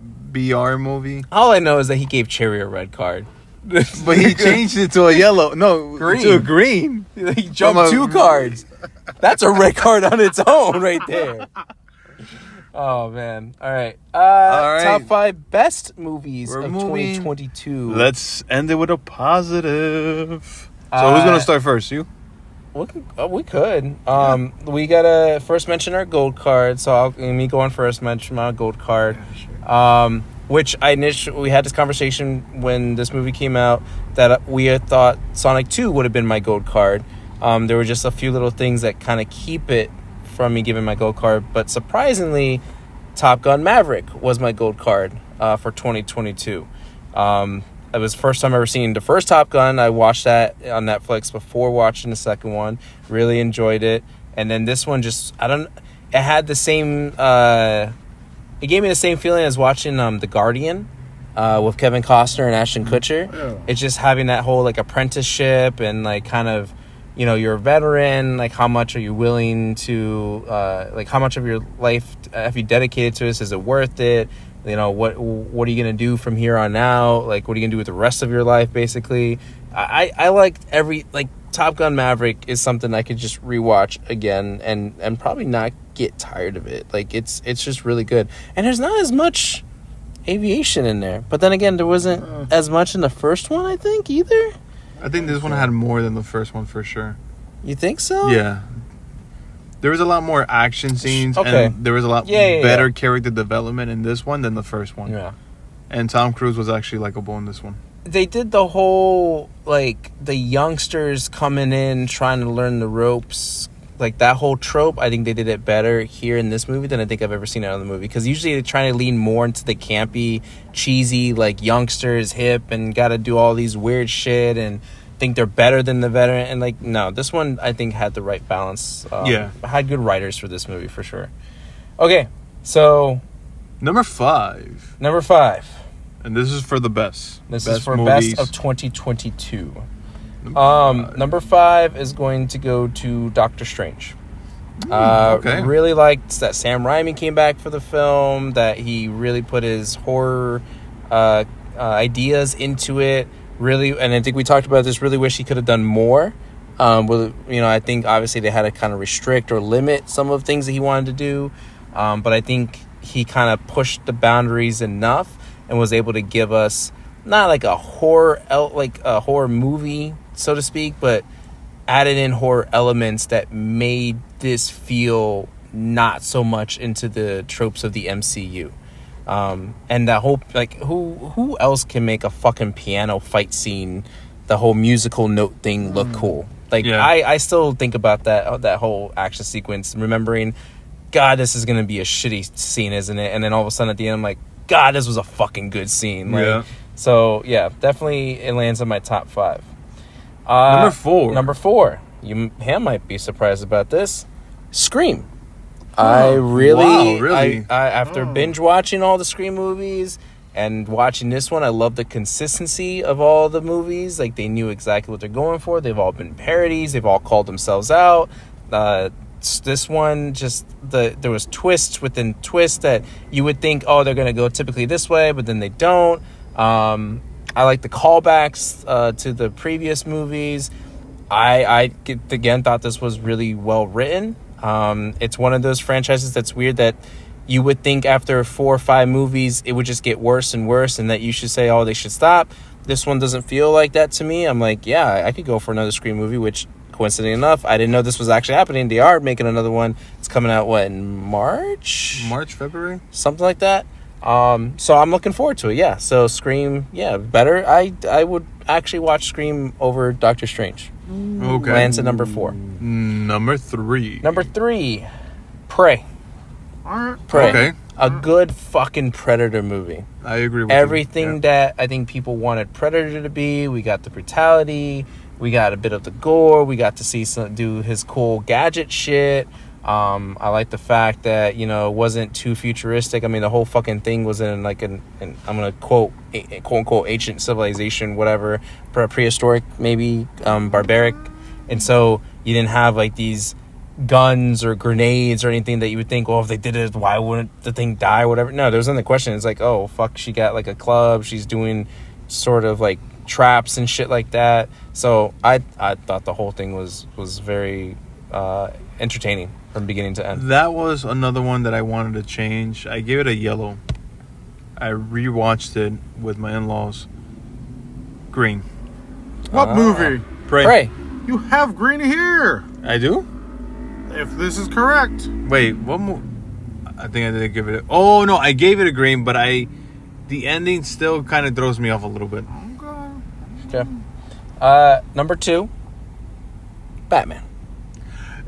BR movie. All I know is that he gave Cherry a red card. But he changed it to a yellow. No, green. To a green. He jumped 2 cards. That's a red card on its own right there. Oh, man. All right. Top 5 best movies of 2022. Let's end it with a positive. So who's going to start first? You? We could. We got to first mention our gold card. So let me go on first, mention my gold card. Yeah, sure. Which we had this conversation when this movie came out that we had thought Sonic 2 would have been my gold card. There were just a few little things that kind of keep it from me giving my gold card. But surprisingly, Top Gun Maverick was my gold card for 2022. It was the first time I ever seen the first Top Gun. I watched that on Netflix before watching the second one. Really enjoyed it. And then this one it had the same... it gave me the same feeling as watching The Guardian with Kevin Costner and Ashton Kutcher. Yeah. It's just having that whole like apprenticeship and like kind of, you know, you're a veteran, like how much are you willing to like how much of your life have you dedicated to this? Is it worth it? You know, what are you gonna do from here on out? Like, what are you gonna do with the rest of your life? Basically, I liked Top Gun Maverick is something I could just rewatch again and probably not get tired of it. Like it's just really good, and there's not as much aviation in there. But then again, there wasn't as much in the first one, I think, either. I think this one had more than the first one for sure. You think so? Yeah. There was a lot more action scenes, and there was a lot better character development in this one than the first one. Yeah. And Tom Cruise was actually likable in this one. They did the whole, like, the youngsters coming in, trying to learn the ropes. Like, that whole trope, I think they did it better here in this movie than I think I've ever seen out of the movie. Because usually they're trying to lean more into the campy, cheesy, like, youngsters, hip, and got to do all these weird shit and think they're better than the veteran. And, like, no, this one, I think, had the right balance. Had good writers for this movie, for sure. Okay, so... Number five. And this is for the best. This is for movies. Best of 2022. Number 5 is going to go to Doctor Strange. Okay. Really liked that Sam Raimi came back for the film, that he really put his horror ideas into it. Really, and I think we talked about this, really wish he could have done more. I think obviously they had to kind of restrict or limit some of the things that he wanted to do. But I think he kind of pushed the boundaries enough and was able to give us not like a horror movie, so to speak, but added in horror elements that made this feel not so much into the tropes of the MCU. And that whole, like, who else can make a fucking piano fight scene, the whole musical note thing, look cool? Like, yeah. I still think about that whole action sequence, remembering, God, this is going to be a shitty scene, isn't it? And then all of a sudden at the end, I'm like, God, this was a fucking good scene. Like, yeah. So, yeah, definitely it lands on my top 5. Number 4. Ham might be surprised about this. Scream. Really? After binge watching all the Scream movies and watching this one, I love the consistency of all the movies. Like, they knew exactly what they're going for. They've all been parodies. They've all called themselves out. This one, there was twists within twists that you would think, oh, they're going to go typically this way, but then they don't. I like the callbacks to the previous movies. I again thought this was really well written. It's one of those franchises that's weird that you would think after 4 or 5 movies it would just get worse and worse and that you should say, oh, they should stop. This one doesn't feel like that to me. I'm like, yeah, I could go for another Scream movie, which coincidentally enough, I didn't know this was actually happening. They are making another one. It's coming out, what, in March? February? Something like that. So I'm looking forward to it, yeah. So Scream, yeah, better. I would actually watch Scream over Doctor Strange. Okay. Lands at number 4. Number 3. Number 3, Prey. All right. Prey. Okay. A good fucking Predator movie. I agree with Everything you. that I think people wanted Predator to be. We got the brutality. We got a bit of the gore. We got to see do his cool gadget shit. I like the fact that, you know, it wasn't too futuristic. I mean, the whole fucking thing was in like an I'm going to quote unquote ancient civilization, whatever, prehistoric, maybe, barbaric. And so you didn't have like these guns or grenades or anything that you would think, well, if they did it, why wouldn't the thing die or whatever? No, there wasn't the question. It's like, oh, fuck, she got like a club. She's doing sort of like traps and shit like that. So I thought the whole thing was very entertaining from beginning to end. That was another one that I wanted to change. I gave it a yellow. I rewatched it with my in-laws. Green. What movie? Prey. You have green here. I do? If this is correct. Wait, what more? I think I didn't give it oh, no, I gave it a green, but the ending still kind of throws me off a little bit. Okay. Number 2, Batman.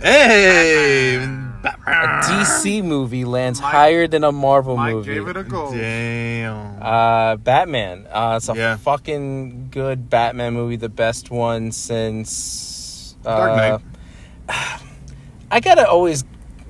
Hey! A DC movie lands higher than a Marvel Mike movie. gave it a go. Damn. Batman. It's a Yeah. fucking good Batman movie. The best one since Dark Knight. I gotta always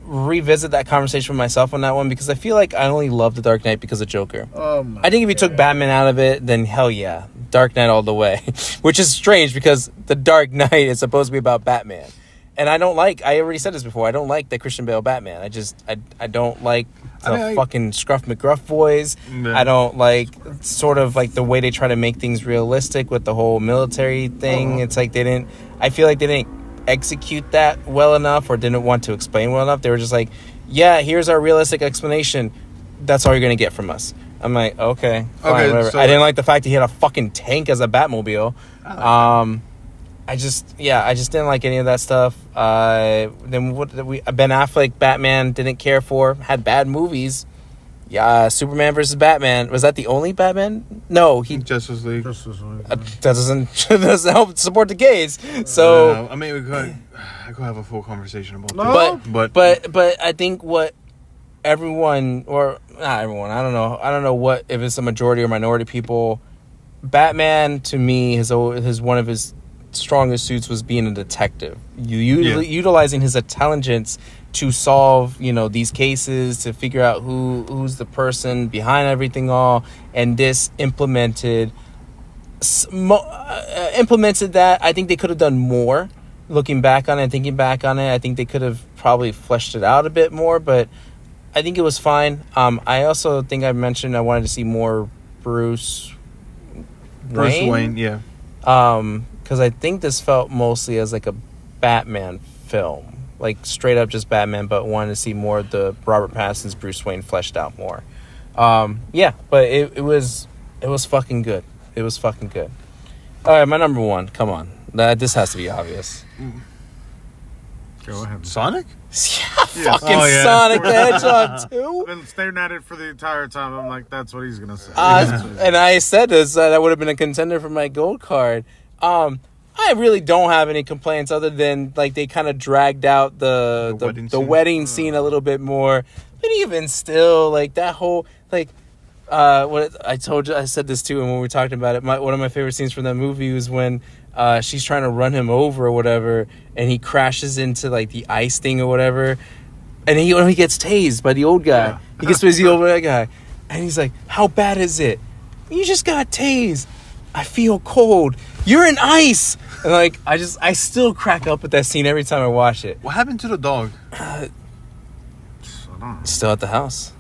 revisit that conversation with myself on that one because I feel like I only love The Dark Knight because of Joker. I think if you took Batman out of it, then hell yeah, Dark Knight all the way. Which is strange because The Dark Knight is supposed to be about Batman. And I already said this before, I don't like the Christian Bale Batman. I don't like the fucking Scruff McGruff voice. Yeah. I don't like sort of like the way they try to make things realistic with the whole military thing. It's like I feel like they didn't execute that well enough or didn't want to explain well enough. They were just like, yeah, here's our realistic explanation. That's all you're going to get from us. I'm like, okay, fine, whatever. So I didn't like the fact that he had a fucking tank as a Batmobile. I just didn't like any of that stuff. Then Ben Affleck Batman didn't care for. Had bad movies. Yeah, Superman versus Batman. Was that the only Batman? No, Justice League. that doesn't help support the gays. So I mean, I could have a full conversation about No. that. but I think what everyone, or not everyone, I don't know what, if it's a majority or minority people, Batman to me his one of his strongest suits was being a detective. Utilizing his intelligence to solve, these cases, to figure out who's the person behind everything all, and this implemented that. I think they could have done more. Looking back on it, thinking back on it, I think they could have probably fleshed it out a bit more, but I think it was fine. I also think I mentioned I wanted to see more Bruce Wayne, yeah. Because I think this felt mostly as like a Batman film, like straight up just Batman, but wanted to see more of the Robert Pattinson's Bruce Wayne fleshed out more. Yeah, but it was fucking good. It was fucking good. All right, my number 1. Come on, this has to be obvious. Go ahead. Sonic? Yeah, fucking Sonic the Hedgehog 2. I've been staring at it for the entire time. I'm like, that's what he's gonna say. And I said this, that would have been a contender for my gold card. I really don't have any complaints other than like they kind of dragged out the wedding scene a little bit more. But even still, like that whole what I told you, I said this too, and when we were talking about it, one of my favorite scenes from that movie was when she's trying to run him over or whatever, and he crashes into like the ice thing or whatever, and he gets tased by the old guy. Yeah. He gets tased over that guy, and he's like, "How bad is it? You just got tased. I feel cold. You're in ice." And like I still crack up at that scene every time I watch it. What happened to the dog? Still at the house.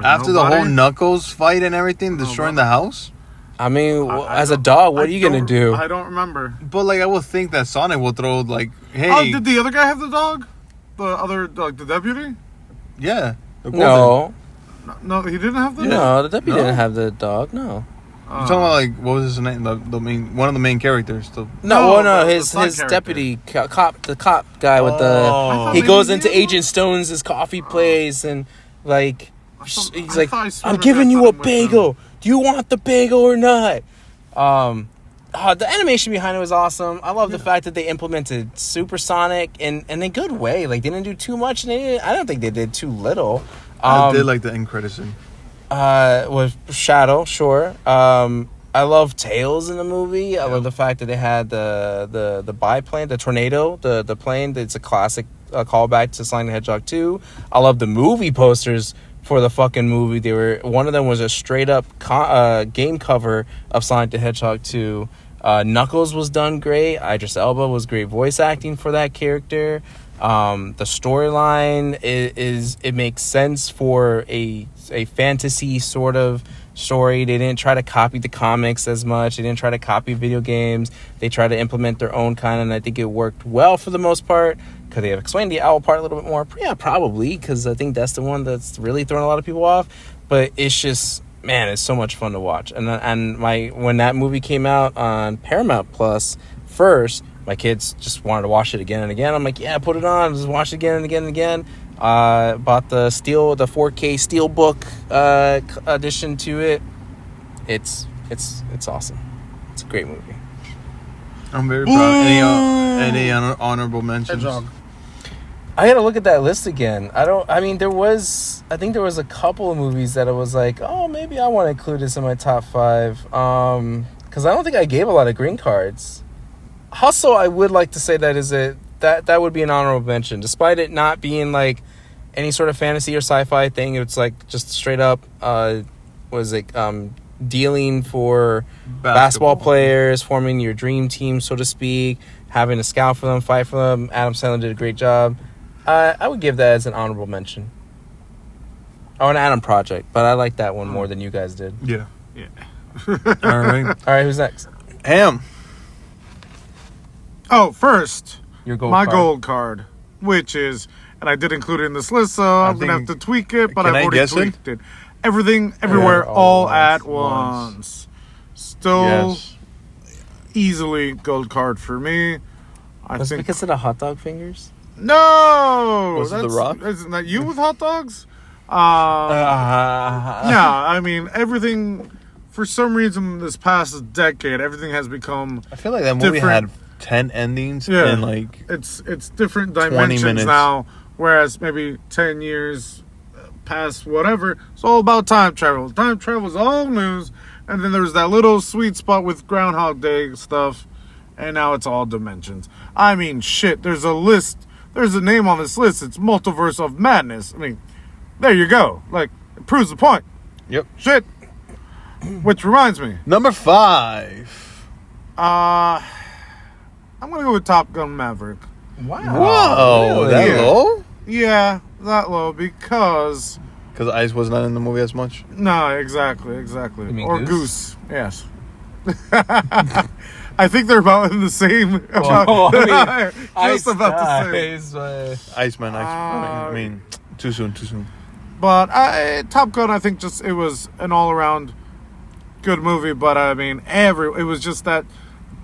After the whole Knuckles fight and everything, destroying the house? I mean, as a dog, what are you going to do? I don't remember. But, like, I would think that Sonic will throw, like, hey... Oh, did the other guy have the dog? The other, like, the deputy? Yeah. No. No, he didn't have the dog? No, the deputy didn't have the dog, no. You're talking about like what was his name? The main one of the main characters. His side deputy cop, the cop guy with the. He goes into Agent Stone's coffee place and like he's like, I'm giving you a bagel. Do you want the bagel or not? The animation behind it was awesome. I love the fact that they implemented supersonic in a good way. Like they didn't do too much, and I don't think they did too little. I did like the end credit scene. With Shadow, sure. I love Tails in the movie. I love the fact that they had the biplane, the tornado, the plane. It's a classic callback to Sonic the Hedgehog 2. I love the movie posters for the fucking movie. One of them was a straight up game cover of Sonic the Hedgehog 2. Knuckles was done great. Idris Elba was great voice acting for that character. The storyline it makes sense for a fantasy sort of story. They didn't try to copy the comics as much. They didn't try to copy video games. They tried to implement their own kind, and I think it worked well for the most part. Could they have explained the owl part a little bit more? Yeah, probably, because I think that's the one that's really thrown a lot of people off. But it's just, man, it's so much fun to watch. And when that movie came out on Paramount Plus first, my kids just wanted to watch it again and again. I'm like, yeah, put it on. Just watch it again and again and again. Bought the 4K Steelbook addition to it. It's awesome. It's a great movie. I'm very proud. Any honorable mentions? Hedgehog. I gotta look at that list again. I think there was a couple of movies that I was like, oh, maybe I want to include this in my top 5. Because I don't think I gave a lot of green cards. Hustle, I would like to say that would be an honorable mention, despite it not being like any sort of fantasy or sci-fi thing. It's like just straight up, dealing for basketball players, forming your dream team, so to speak, having to scout for them, fight for them. Adam Sandler did a great job. I would give that as an honorable mention. Or an Adam Project, but I like that one more than you guys did. Yeah. All All right, who's next? Ham. Oh, first, Your gold my card. gold card, which is, and I did include it in this list, so I'm going to have to tweak it, but Can I've I already guess tweaked it. Everything, everywhere, all at once. Still Yes. easily gold card for me. Was it because of the hot dog fingers? No! Was it The Rock? Isn't that you with hot dogs? Uh, Yeah, I mean, everything, for some reason, this past decade, everything has become, I feel like that movie different. had 10 endings Yeah. in like it's different 20 dimensions minutes. now, whereas maybe 10 years past whatever, it's all about time travel. Time travel is all news, and then there's that little sweet spot with Groundhog Day stuff, and now it's all dimensions. I mean, shit, there's a name on this list, it's Multiverse of Madness. I mean, there you go. Like, it proves the point. Yep. Shit. Which reminds me, number 5. I'm gonna go with Top Gun Maverick. wow. Whoa, Really? that Yeah. low? Yeah, that low, because Because Ice was not in the movie as much. no, exactly. You mean Or Goose? Yes. I think they're about in the same. Just about the same. Iceman. I mean, too soon. But Top Gun, I think it was an all around good movie. But I mean, it was just that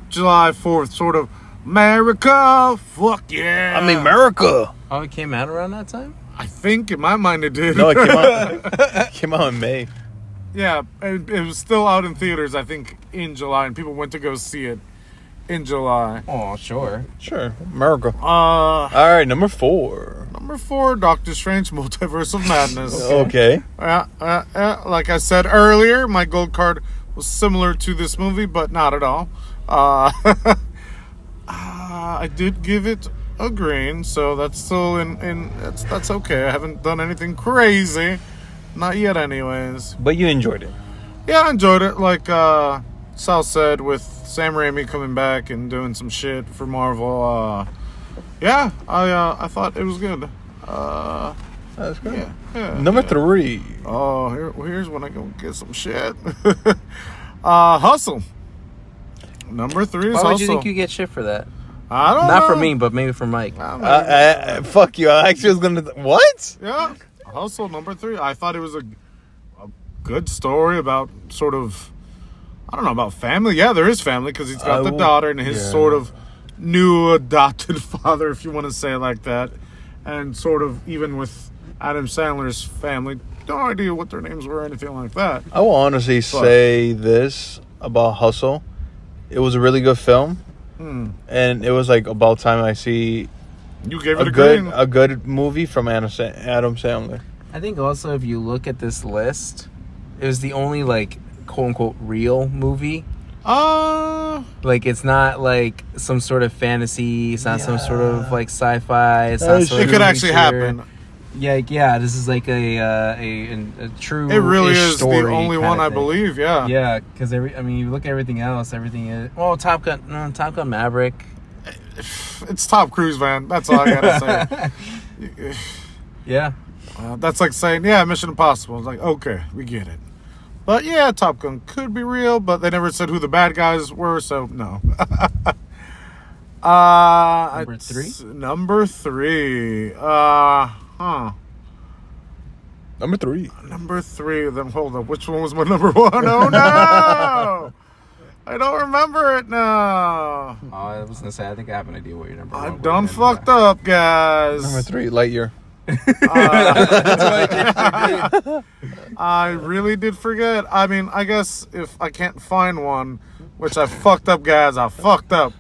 July 4th sort of America, fuck yeah. I mean, America. Oh, it came out around that time? I think in my mind it did. No, it came out in May. Yeah, it was still out in theaters, I think, in July, and people went to go see it in July. Oh, sure. Sure, America. All right, number 4. Number 4, Doctor Strange, Multiverse of Madness. Okay. Like I said earlier, my gold card was similar to this movie, but not at all. I did give it a green, so that's still that's okay. I haven't done anything crazy. Not yet, anyways. But you enjoyed it. Yeah, I enjoyed it. Like Sal said, with Sam Raimi coming back and doing some shit for Marvel. Yeah, I thought it was good. That's great. Yeah. Number 3. Oh, here's when I go get some shit. Hustle. Number 3 is Why Hustle. would you think you get shit for that? I don't know. Not for me, but maybe for Mike. Fuck you. I actually was gonna. What? Yeah, Hustle number 3. I thought it was a good story about sort of I don't know about family. Yeah, there is family because he's got the Well, daughter and his yeah. sort of new adopted father, if you want to say it like that. And sort of even with Adam Sandler's family, no idea what their names were or anything like that. I will honestly say this about Hustle. It was a really good film. And it was like about time I see You gave it a a green. good movie from Adam Sandler. I think also if you look at this list, it was the only like quote unquote real movie. Like it's not like some sort of fantasy. It's not some sort of like sci-fi. It's not sort it of could actually nature. happen. Yeah. This is like a true. It really is the story only kinda one, I thing. believe. Yeah. Yeah, because you look at everything else. Everything is Top Gun Maverick. It's Tom Cruise, man. That's all I gotta say. Yeah. That's like saying, yeah, Mission Impossible. It's like, okay, we get it. But yeah, Top Gun could be real, but they never said who the bad guys were, so no. Number three? Number three. Number 3. Number three. Then hold up. Which one was my number one? Oh no! I don't remember it now. Oh, I was gonna say I think I have an idea what your number. I done fucked up, guys. Number 3, Lightyear. I really did forget. I mean, I guess if I can't find one, which I fucked up, guys, I fucked up.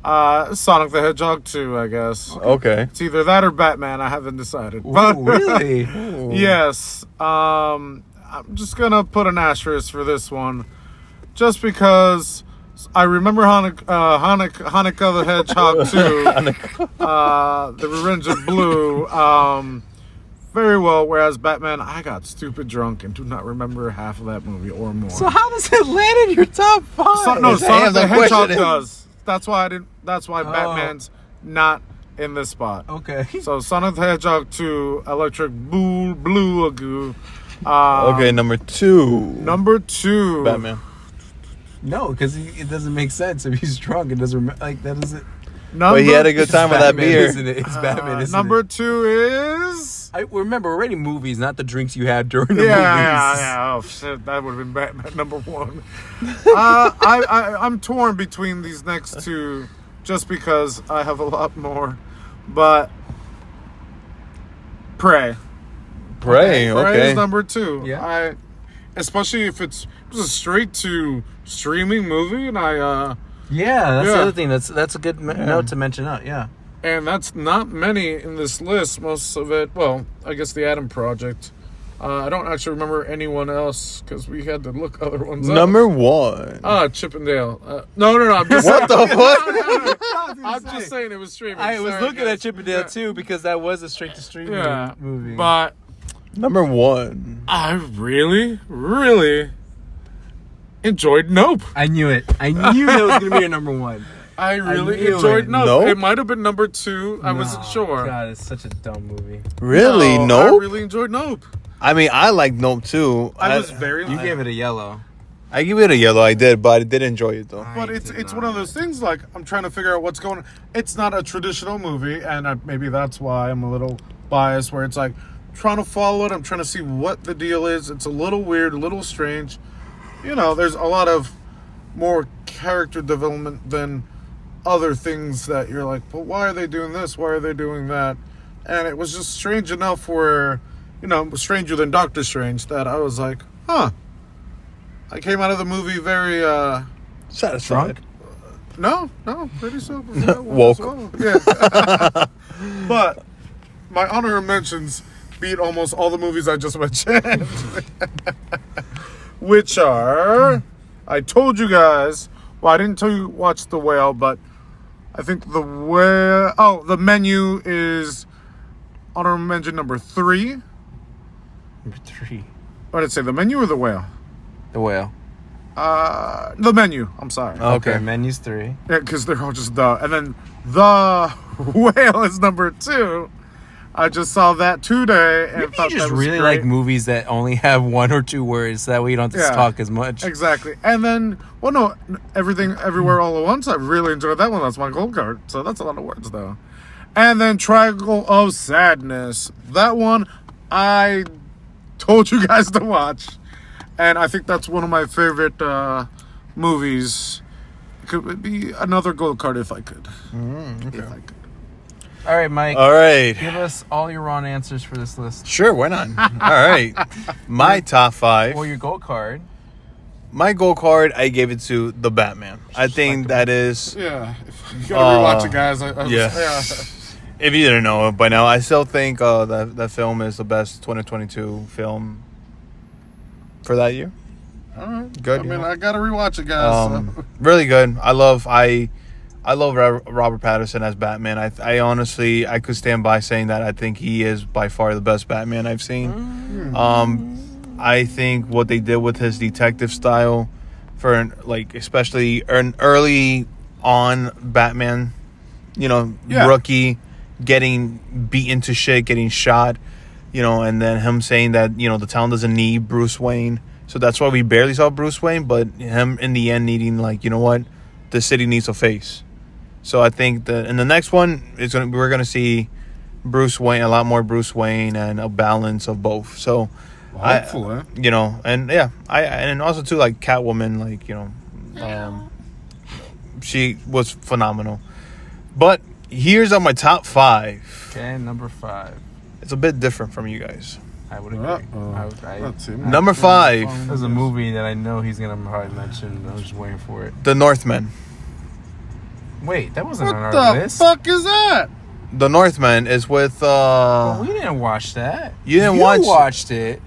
Sonic the Hedgehog 2, I guess. Okay. It's either that or Batman. I haven't decided. Ooh, But really? yes. I'm just gonna put an asterisk for this one, just because I remember Hanukkah the Hedgehog 2, The Revenge of Blue, very well. Whereas Batman, I got stupid drunk and do not remember half of that movie or more. So how does it land in your top 5? Sonic hands the on Hedgehog questioning. does. That's why I didn't. That's why Batman's not in this spot. Okay. So Sonic the Hedgehog 2, Electric Blue. Okay, number 2. Number 2. Batman. No, because it doesn't make sense if he's drunk. It doesn't like that doesn't. Number, But he had a good time with that Batman, beer. Isn't it? It's Batman. Isn't number it? 2 is. I remember we're rating movies, not the drinks you had during the movies. Yeah. Oh shit, that would have been Batman number 1. I'm torn between these next two, just because I have a lot more, but Prey. Prey, Prey okay. is number 2. Yeah. Especially if it's just a straight to streaming movie, and Yeah, that's Yeah. the other thing. That's a good note to mention out. Yeah. and that's not many in this list. Most of it, well, I guess the Adam Project. I don't actually remember anyone else because we had to look other ones up. Number 1. Chippendale. No. I'm just What the fuck? I'm just saying it was streaming. I was Sorry, looking guys. at Chippendale too because that was a straight to stream movie. But Number 1. I really, really enjoyed Nope. I knew it. I knew that was gonna be your number 1. I really knew enjoyed it. Nope. Nope? It might have been number 2. I wasn't sure. God, it's such a dumb movie. Really? No, Nope? I really enjoyed Nope. I mean, I like Nope too. I was very. You gave it a yellow. I give it a yellow, I did, but I did enjoy it though. But I it's did one of those things, like, I'm trying to figure out what's going on. It's not a traditional movie, and maybe that's why I'm a little biased, where it's like, trying to follow it, I'm trying to see what the deal is. It's a little weird, a little strange. You know, there's a lot of more character development than other things that you're like, but why are they doing this? Why are they doing that? And it was just strange enough where, you know, stranger than Doctor Strange, that I was like, huh. I came out of the movie very, Satisfied. no, pretty sober. Yeah, Woke. well, yeah. But my honorable mentions beat almost all the movies I just mentioned. Which are, I told you guys, well, I didn't tell you watch The Whale, but I think The Whale, The Menu is honorable mention number 3. Number 3. What did I say, The Menu or The Whale? The Whale. The Menu, I'm sorry. Okay. Menu's 3. Yeah, because they're all just the. And then The Whale is number 2. I just saw that today and Maybe thought you just that was really great. like movies that only have 1 or 2 words, so that way you don't have to Yeah. talk as much. Exactly. And then, well, no, Everything, Everywhere, All at Once. I really enjoyed that one. That's my gold card. So that's a lot of words, though. And then Triangle of Sadness. That one, I told you guys to watch. And I think that's one of my favorite movies. Could be another gold card if I could. Okay. If I could. All right, Mike. All right. Give us all your wrong answers for this list. Sure, why not? All right. My top 5. Or your gold card. My gold card, I gave it to the Batman. I think that is... Yeah. You gotta rewatch it, guys. Yeah. If you didn't know it by now, I still think that film is the best 2022 film for that year. All right. Good. I mean, I gotta rewatch it, guys. Really good. I love Robert Pattinson as Batman. I honestly, I could stand by saying that. I think he is by far the best Batman I've seen. I think what they did with his detective style for especially an early on Batman, rookie, getting beaten to shit, getting shot, and then him saying that, the town doesn't need Bruce Wayne. So that's why we barely saw Bruce Wayne, but him in the end needing the city needs a face. So I think that in the next one, we're gonna see Bruce Wayne, a lot more Bruce Wayne, and a balance of both. So, hopefully, and also too Catwoman, she was phenomenal. But here's on my top 5. Okay, number 5. It's a bit different from you guys. I would agree. Let's see. Number 5, There's a movie that I know he's gonna probably mention. I'm just waiting for it. The Northman. Wait, that wasn't on What our the list. fuck is that? The Northman is with. We didn't watch that. You didn't watch. Watched it.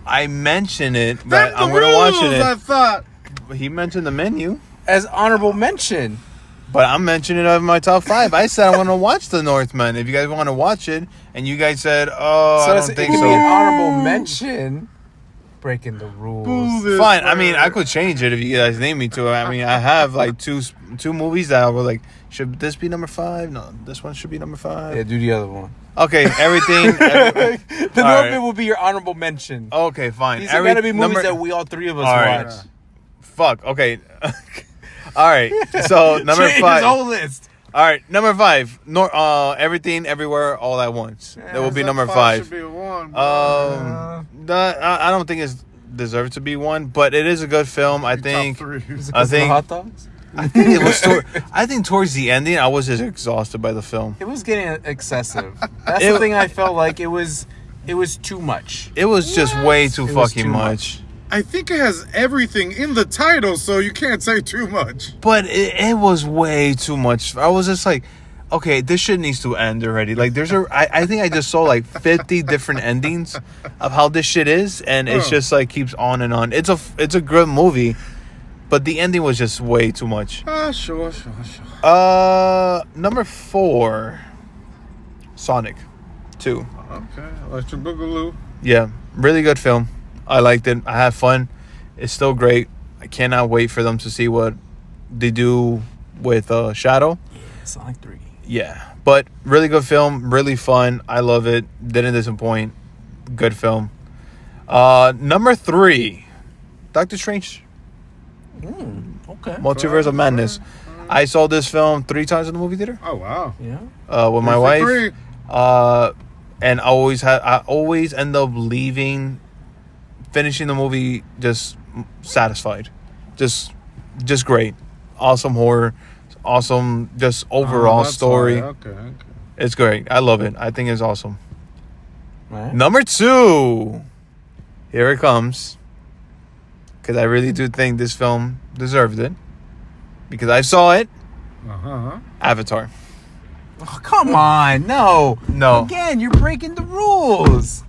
I mentioned it, but That's I'm the gonna watch rules, I it. thought. He mentioned the menu, As honorable mention. but I'm mentioning it in my top 5. I said I want to watch The Northman. If you guys want to watch it, and you guys said, "Oh, I don't it think could so." be an honorable mention. Breaking the rules. Boo this, Fine. I mean, man. I could change it if you guys need me to. I mean, I have two movies that I were like, should this be number 5? No, this one should be number 5. Yeah, do the other one. Okay, everything. The All Northman right. will be your honorable mention. Okay, fine. These are gotta be movies that we all 3 of us All right. watch. Fuck. Okay. All right. So number Change 5. his whole list. All right, number 5. Everything, everywhere, all at once. That will be number 5. Should be a 1. I don't think it's deserved to be 1, but it is a good film. I think. Top 3. Is it I 'cause of the think- hot dogs? I think it was. I think towards the ending, I was just exhausted by the film. It was getting excessive. That's It- the thing I felt like it was too much. It was just way too It was fucking too much. I think it has everything in the title, so you can't say too much. But it was way too much. I was just like, okay, this shit needs to end already. Like, I think I just saw 50 different endings of how this shit is, and it's just keeps on and on. It's a good movie, but the ending was just way too much. Sure. Number 4, Sonic 2. Okay, Electric Boogaloo. Yeah, really good film. I liked it. I had fun. It's still great. I cannot wait for them to see what they do with Shadow. Yeah, Sonic 3. Yeah, but really good film, really fun. I love it. Didn't disappoint. Good film. Number 3, Doctor Strange, Okay. Multiverse of Madness. I saw this film 3 times in the movie theater Oh, wow. Yeah. with my Three for wife. 3. And I always end up finishing the movie just satisfied, just great, awesome horror, awesome just overall That's story. why. Okay. It's great. I love it. I think it's awesome. Right. Number 2, here it comes, because I really do think this film deserved it, because I saw it. Avatar. Oh, come on. No. No. Again, you're breaking the rules.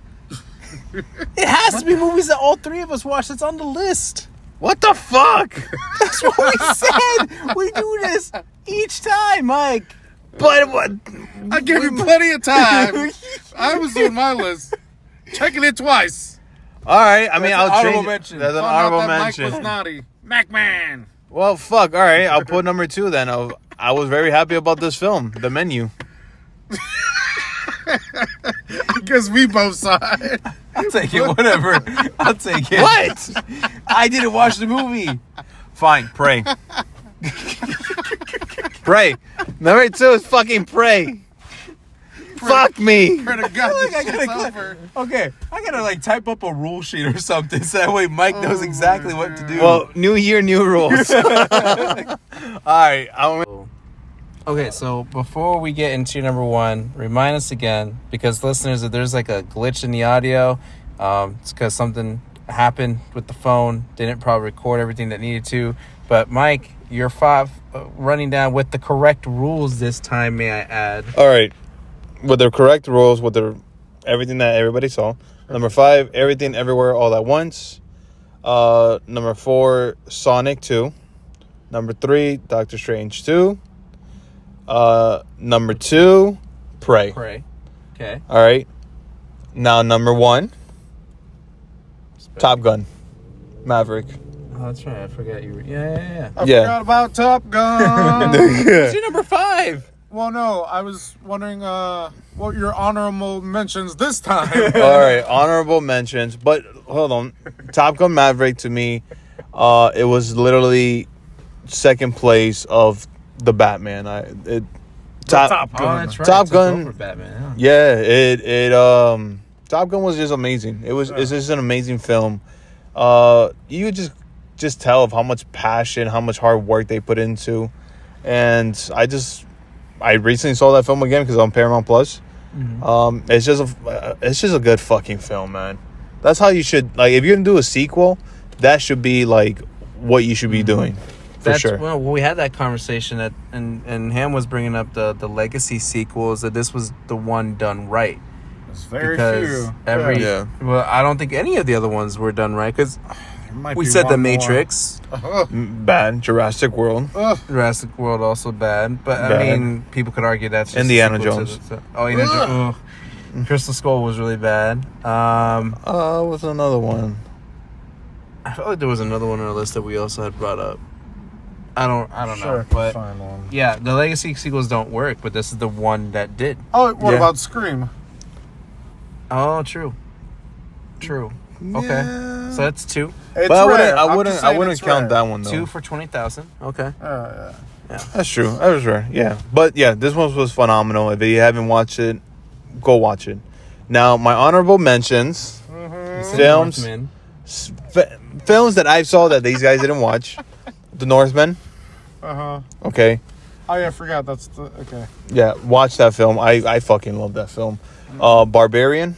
It has to be movies that all 3 of us watch. That's on the list. What the fuck? That's what we said. We do this each time, Mike. But what? I gave you plenty of time. I was doing my list. Checking it twice. All right. I mean, That's I'll an honorable change. mention. That's an Found out honorable that mention. Mike was naughty. MacMan. Well, fuck. All right, I'll put number 2 then. I was very happy about this film, The Menu. I guess we both saw it. I'll take it. Whatever. I'll take it. What? I didn't watch the movie. Fine, Prey. Prey. Number 2 is fucking Prey. Fuck me. Trying to gut this I shit gotta over. Okay, I gotta like type up a rule sheet or something so that way Mike knows exactly what to do. Well, new year, new rules. All right. Okay, so before we get into number one, remind us again, because listeners, if there's like a glitch in the audio, it's because something happened with the phone, didn't probably record everything that needed to. But Mike, you're running down with the correct rules this time, may I add. All right. With the correct rules, with everything that everybody saw. Number 5, Everything Everywhere All at Once. Number 4, Sonic 2. Number 3, Doctor Strange 2. Number 2, Prey. Okay. All right. Now number 1, Top Gun, Maverick. Oh, that's right. I forgot you were... Yeah. I forgot about Top Gun. What's your number 5? Well, no, I was wondering what your honorable mentions this time. All right, honorable mentions. But hold on. Top Gun Maverick, to me, it was literally second place of the Batman. Top Gun. Oh, that's right. Top It took Gun. over Batman. Huh? Yeah, Top Gun was just amazing. It's just an amazing film. You could just tell of how much passion, how much hard work they put into. And I recently saw that film again because on Paramount Plus. Mm-hmm. It's just a good fucking film, man. That's how you should, like, if you're gonna do a sequel, that should be like what you should be doing. For sure. Well, we had that conversation and Ham was bringing up the legacy sequels, that this was the one done right. It's very Because few. well, I don't think any of the other ones were done right, because Might we be said The one more. Matrix, Bad. Jurassic World. Jurassic World also bad, but I Bad. mean, people could argue that's just Indiana a sequel to Jones. Indiana Jones. Crystal Skull was really bad. What's another one? I felt like there was another one on our list that we also had brought up. I don't Sure, know, but fine one. yeah, the legacy sequels don't work, but this is the one that did. Oh, what Yeah. about Scream? Oh, true. Okay, Yeah. so that's 2. It's But I rare. I'm wouldn't just saying it's count rare. that one though. 2 for 20,000. Okay. Yeah. That's true. That was rare. Yeah, but yeah, this one was phenomenal. If you haven't watched it, go watch it. Now, my honorable mentions: films, Northman. films that I saw that these guys didn't watch. The Northman. Okay. Oh yeah, I forgot. That's the okay. Yeah, watch that film. I fucking love that film. Barbarian.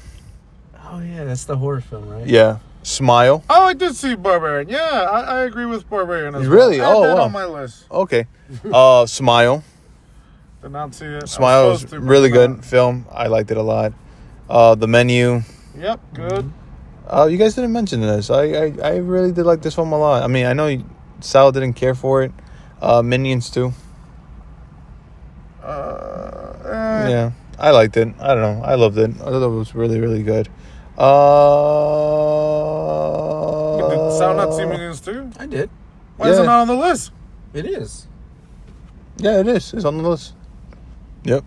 Oh yeah, that's the horror film, right? Yeah. Smile. Oh, I did see Barbarian. Yeah, I agree with Barbarian as Really? well. I had Oh, that wow. on my list. Okay. Smile. Did not see it. Smile I'm was supposed to, but really good not. film. I liked it a lot. The Menu. Yep, good. You guys didn't mention this. I really did like this film a lot. I mean, I know Sal didn't care for it. Minions too. Yeah, I liked it. I don't know. I loved it. I thought it was really, really good. Did Sal not see Minions too? I did. Why is it Yeah. not on the list? It is. Yeah, it is. It's on the list. Yep.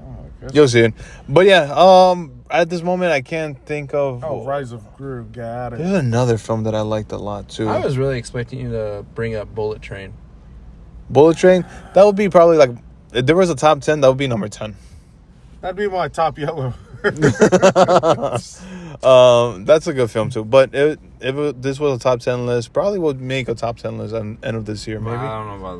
Oh, You'll see it. But yeah, at this moment, I can't think of. Oh, Rise of Gru. Got There's it. another film that I liked a lot too. I was really expecting you to bring up Bullet Train. Bullet Train. That would be probably like, if there was a top 10, that would be number 10. That'd be my top yellow. That's a good film too. But this was a top 10 list, probably would make a top 10 list at the end of this year, maybe. I don't know about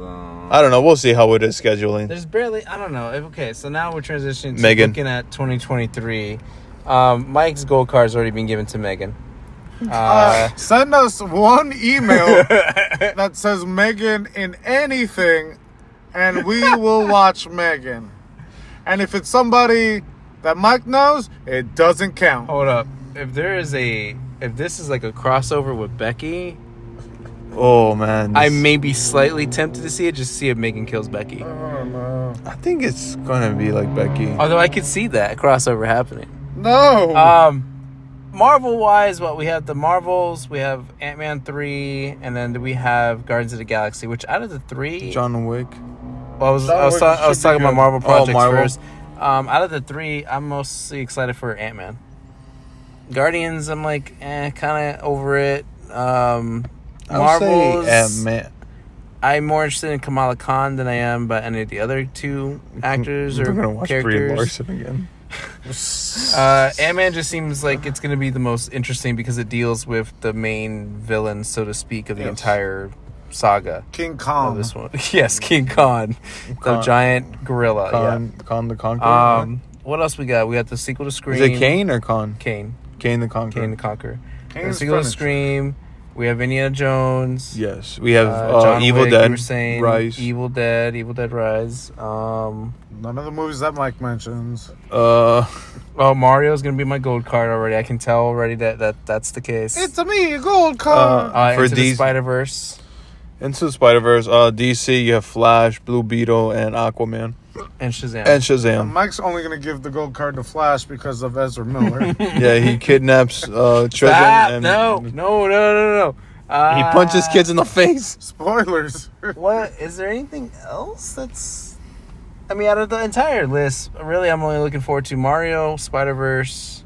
that. I don't know. We'll see how it is scheduling. There's barely. I don't know. Okay, so now we're transitioning to Megan. looking at 2023. Mike's gold card's already been given to Megan. Send us one email that says Megan in anything, and we will watch Megan. And if it's somebody that Mike knows, it doesn't count. Hold up. If this is like a crossover with Becky, Oh man, I may be slightly tempted to see it, just to see if Megan kills Becky. Oh, no. I think it's gonna be like Becky. Although I could see that crossover happening. No. Marvel wise, we have the Marvels, we have Ant-Man 3, and then we have Guardians of the Galaxy. Which out of the 3, John Wick. well, I was John Wick talking should be about good. Marvel projects Marvel. first. Out of the 3, I'm mostly excited for Ant-Man. Guardians, I'm like, kind of over it. Marvels, Ant-Man. I'm more interested in Kamala Khan than I am by any of the other 2 actors We're or gonna watch Brie characters. Larson again. Ant-Man just seems like it's going to be the most interesting because it deals with the main villain, so to speak, of the entire saga. King Of Kong. this one. Yes, King Khan. The Khan. giant gorilla. Khan the Conqueror. Yeah. What else we got? We got the sequel to Scream. Is it Kane or Khan? Kane. Kane the Conqueror. Kane the Conqueror. The Kane's sequel to furniture. Scream. We have Indiana Jones. Yes, we have John Evil Wick, Dead. you were saying, Rise. Evil Dead Rise. None of the movies that Mike mentions. Oh, Mario's gonna be my gold card already. I can tell already that's the case. It's a me, a gold card. for Into the these- Spider-Verse Into the Spider-Verse. DC, you have Flash, Blue Beetle, and Aquaman, and Shazam. and Shazam. Mike's only gonna give the gold card to Flash because of Ezra Miller. Yeah, he kidnaps children. Stop! And No. He punches kids in the face. Spoilers. What is there anything else that's? I mean, out of the entire list, really, I'm only looking forward to Mario, Spider-Verse,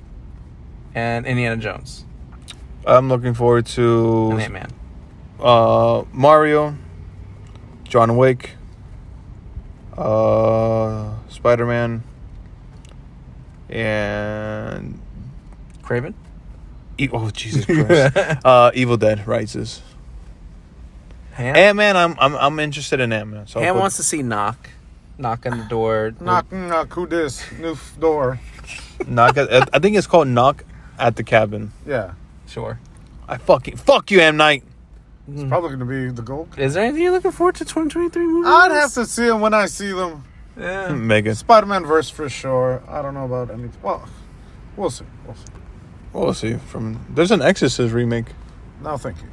and Indiana Jones I'm looking forward and to Ant-Man. Mario, John Wick, Spider-Man, and Craven. Oh Jesus Christ! Evil Dead Rises. Ham. Ant-Man, I'm interested in Ant-Man. So Ham wants to see knock on the door. Knock, who dis? New door. knock. I think it's called Knock at the Cabin. Yeah. Sure. Fuck you, M Night. It's probably gonna be the gold. Is there anything you're looking forward to 2023 movies? I'd have to see them when I see them. Yeah. Megan. Spider-Man verse for sure. I don't know about anything. Well, we'll see. We'll see. There's an Exorcist remake. No, thank you.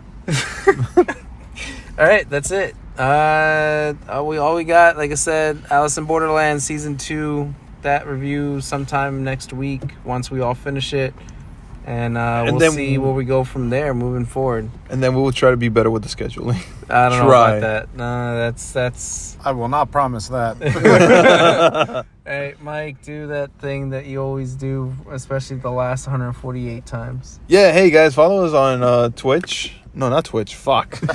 All right, that's it. All we got, like I said, Alice in Borderland season 2. That review sometime next week once we all finish it, and we'll then see where we go from there moving forward. And then we'll try to be better with the scheduling. I don't know Try. about that. No, that's. I will not promise that. Hey, Mike, do that thing that you always do, especially the last 148 times. Yeah, hey guys, follow us on Twitch. No, not Twitch. Fuck. Did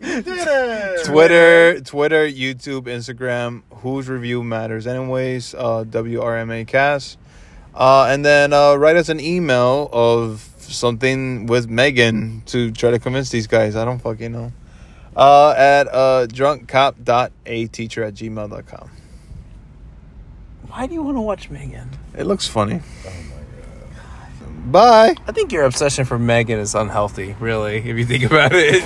it. Twitter, YouTube, Instagram. Whose review matters anyways? WRMA Cast. And then write us an email of something with Megan to try to convince these guys. I don't fucking know. At drunkcop.ateacher@gmail.com. Why do you want to watch Megan? It looks funny. Oh my god. Bye. I think your obsession for Megan is unhealthy, really, if you think about it.